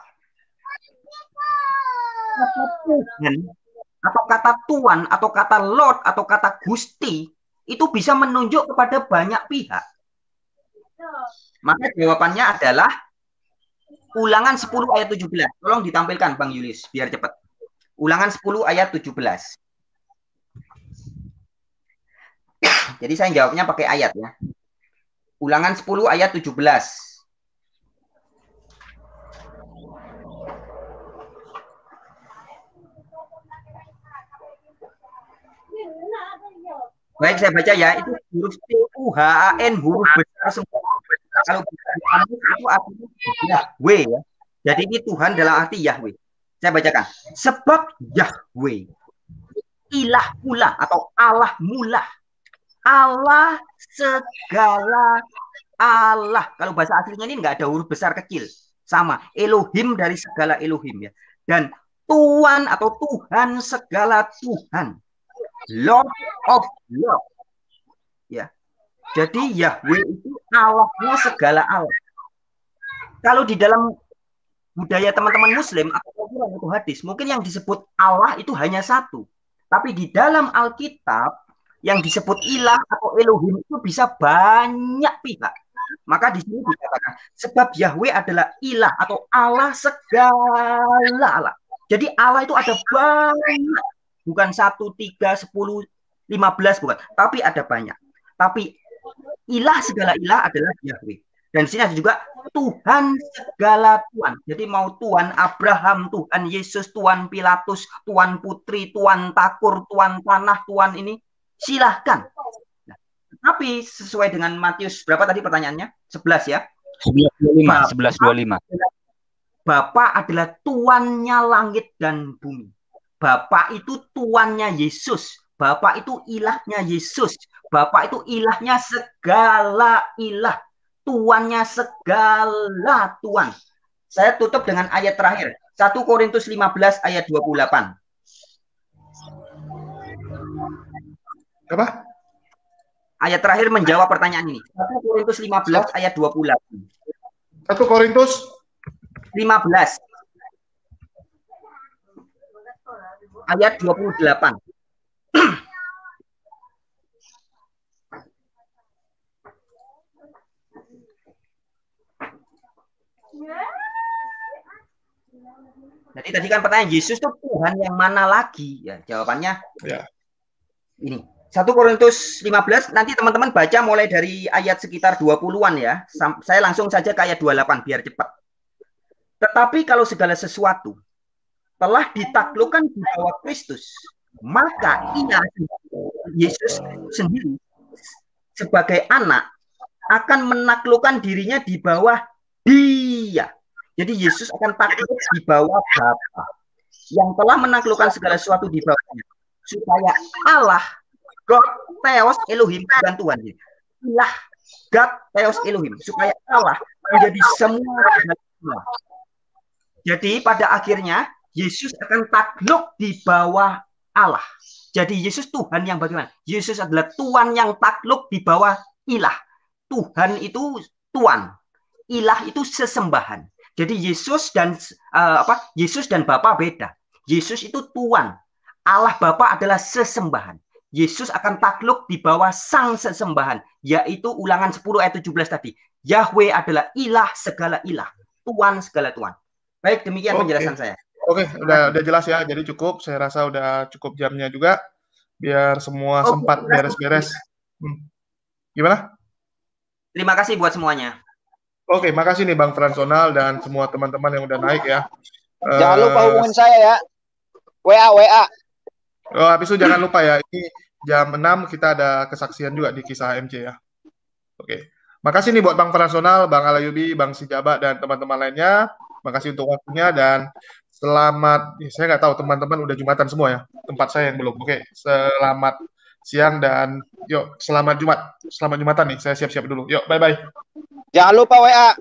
kata Tuhan atau kata Tuhan atau kata Lord atau kata Gusti itu bisa menunjuk kepada banyak pihak. Maka jawabannya adalah Ulangan 10 ayat 17. Tolong ditampilkan Bang Yulis biar cepat. Ulangan 10 ayat 17. Jadi saya jawabnya pakai ayat ya. Ulangan 10 ayat 17. Baik, saya baca ya. Itu huruf T-U-H-A-N, huruf besar semua. Kalau itu artinya Yahweh ya. Jadi ini Tuhan dalam arti Yahweh. Saya bacakan. Sebab Yahweh ilah mula atau Allah mula. Allah segala Allah. Kalau bahasa aslinya ini nggak ada huruf besar kecil. Sama. Elohim dari segala Elohim ya. Dan Tuhan atau Tuhan segala Tuhan. Lord of Lord. Ya. Jadi Yahweh itu Allahnya segala Allah. Kalau di dalam budaya teman-teman Muslim atau Al-Quran atau hadis, mungkin yang disebut Allah itu hanya satu. Tapi di dalam Alkitab, yang disebut ilah atau Elohim itu bisa banyak pihak. Maka di sini dikatakan, sebab Yahweh adalah ilah atau Allah segala Allah. Jadi Allah itu ada banyak. Bukan 1, 3, 10, 15, bukan. Tapi ada banyak. Tapi ilah segala ilah adalah Yahweh. Dan di sini ada juga Tuhan segala Tuhan. Jadi mau Tuhan Abraham, Tuhan Yesus, Tuhan Pilatus, Tuhan Putri, Tuhan Takur, Tuhan Tanah, Tuhan ini, silahkan. Nah, tapi sesuai dengan Matius, berapa tadi pertanyaannya? 11 ya?
11:25.
Bapak adalah Tuannya langit dan bumi. Bapak itu Tuannya Yesus. Bapak itu ilahnya Yesus. Bapak itu ilahnya segala ilah. Tuannya segala Tuhan. Saya tutup dengan ayat terakhir. 1 Korintus 15 ayat 28.
Apa?
Ayat terakhir menjawab pertanyaan ini. 1 Korintus 15 ayat 28.
1 Korintus
15 ayat 28. Jadi tadi kan pertanyaan Yesus itu Tuhan yang mana lagi? Ya, jawabannya
ya.
Ini. 1 Korintus 15, nanti teman-teman baca mulai dari ayat sekitar 20-an ya. Saya langsung saja ke ayat 28 biar cepat. Tetapi kalau segala sesuatu telah ditaklukkan di bawah Kristus, maka ia Yesus sendiri sebagai anak akan menaklukkan dirinya di bawah Dia. Jadi Yesus akan takluk di bawah Bapa yang telah menaklukkan segala sesuatu di bawahnya, supaya Allah, God, Theos, Elohim, bukan Tuhan. Ilah, God, Theos, Elohim, supaya Allah menjadi semua. Jadi pada akhirnya Yesus akan takluk di bawah Allah. Jadi Yesus Tuhan yang bagaimana? Yesus adalah Tuhan yang takluk di bawah ilah. Tuhan itu Tuhan, ilah itu sesembahan. Jadi Yesus dan Yesus dan Bapa beda. Yesus itu Tuhan. Allah Bapa adalah sesembahan. Yesus akan takluk di bawah sang sesembahan, yaitu Ulangan 10 ayat 17 tadi. Yahweh adalah ilah segala ilah, Tuhan segala Tuhan. Baik, demikian penjelasan saya.
Oke, udah jelas ya. Jadi cukup, saya rasa udah cukup jamnya juga biar semua sempat beres-beres. Gimana?
Terima kasih buat semuanya.
Oke, makasih nih Bang Fransonal dan semua teman-teman yang udah naik ya.
Jangan lupa hubungin saya ya. WA.
Habis itu jangan lupa ya, ini jam 6 kita ada kesaksian juga di kisah AMC ya. Oke. Makasih nih buat Bang Fransonal, Bang Alayubi, Bang Sijaba, dan teman-teman lainnya. Makasih untuk waktunya dan selamat, saya nggak tahu teman-teman udah Jumatan semua ya, tempat saya yang belum. Oke, selamat siang dan yuk, selamat Jumat. Selamat Jumatan nih, saya siap-siap dulu. Yuk, bye-bye.
Jangan lupa WA.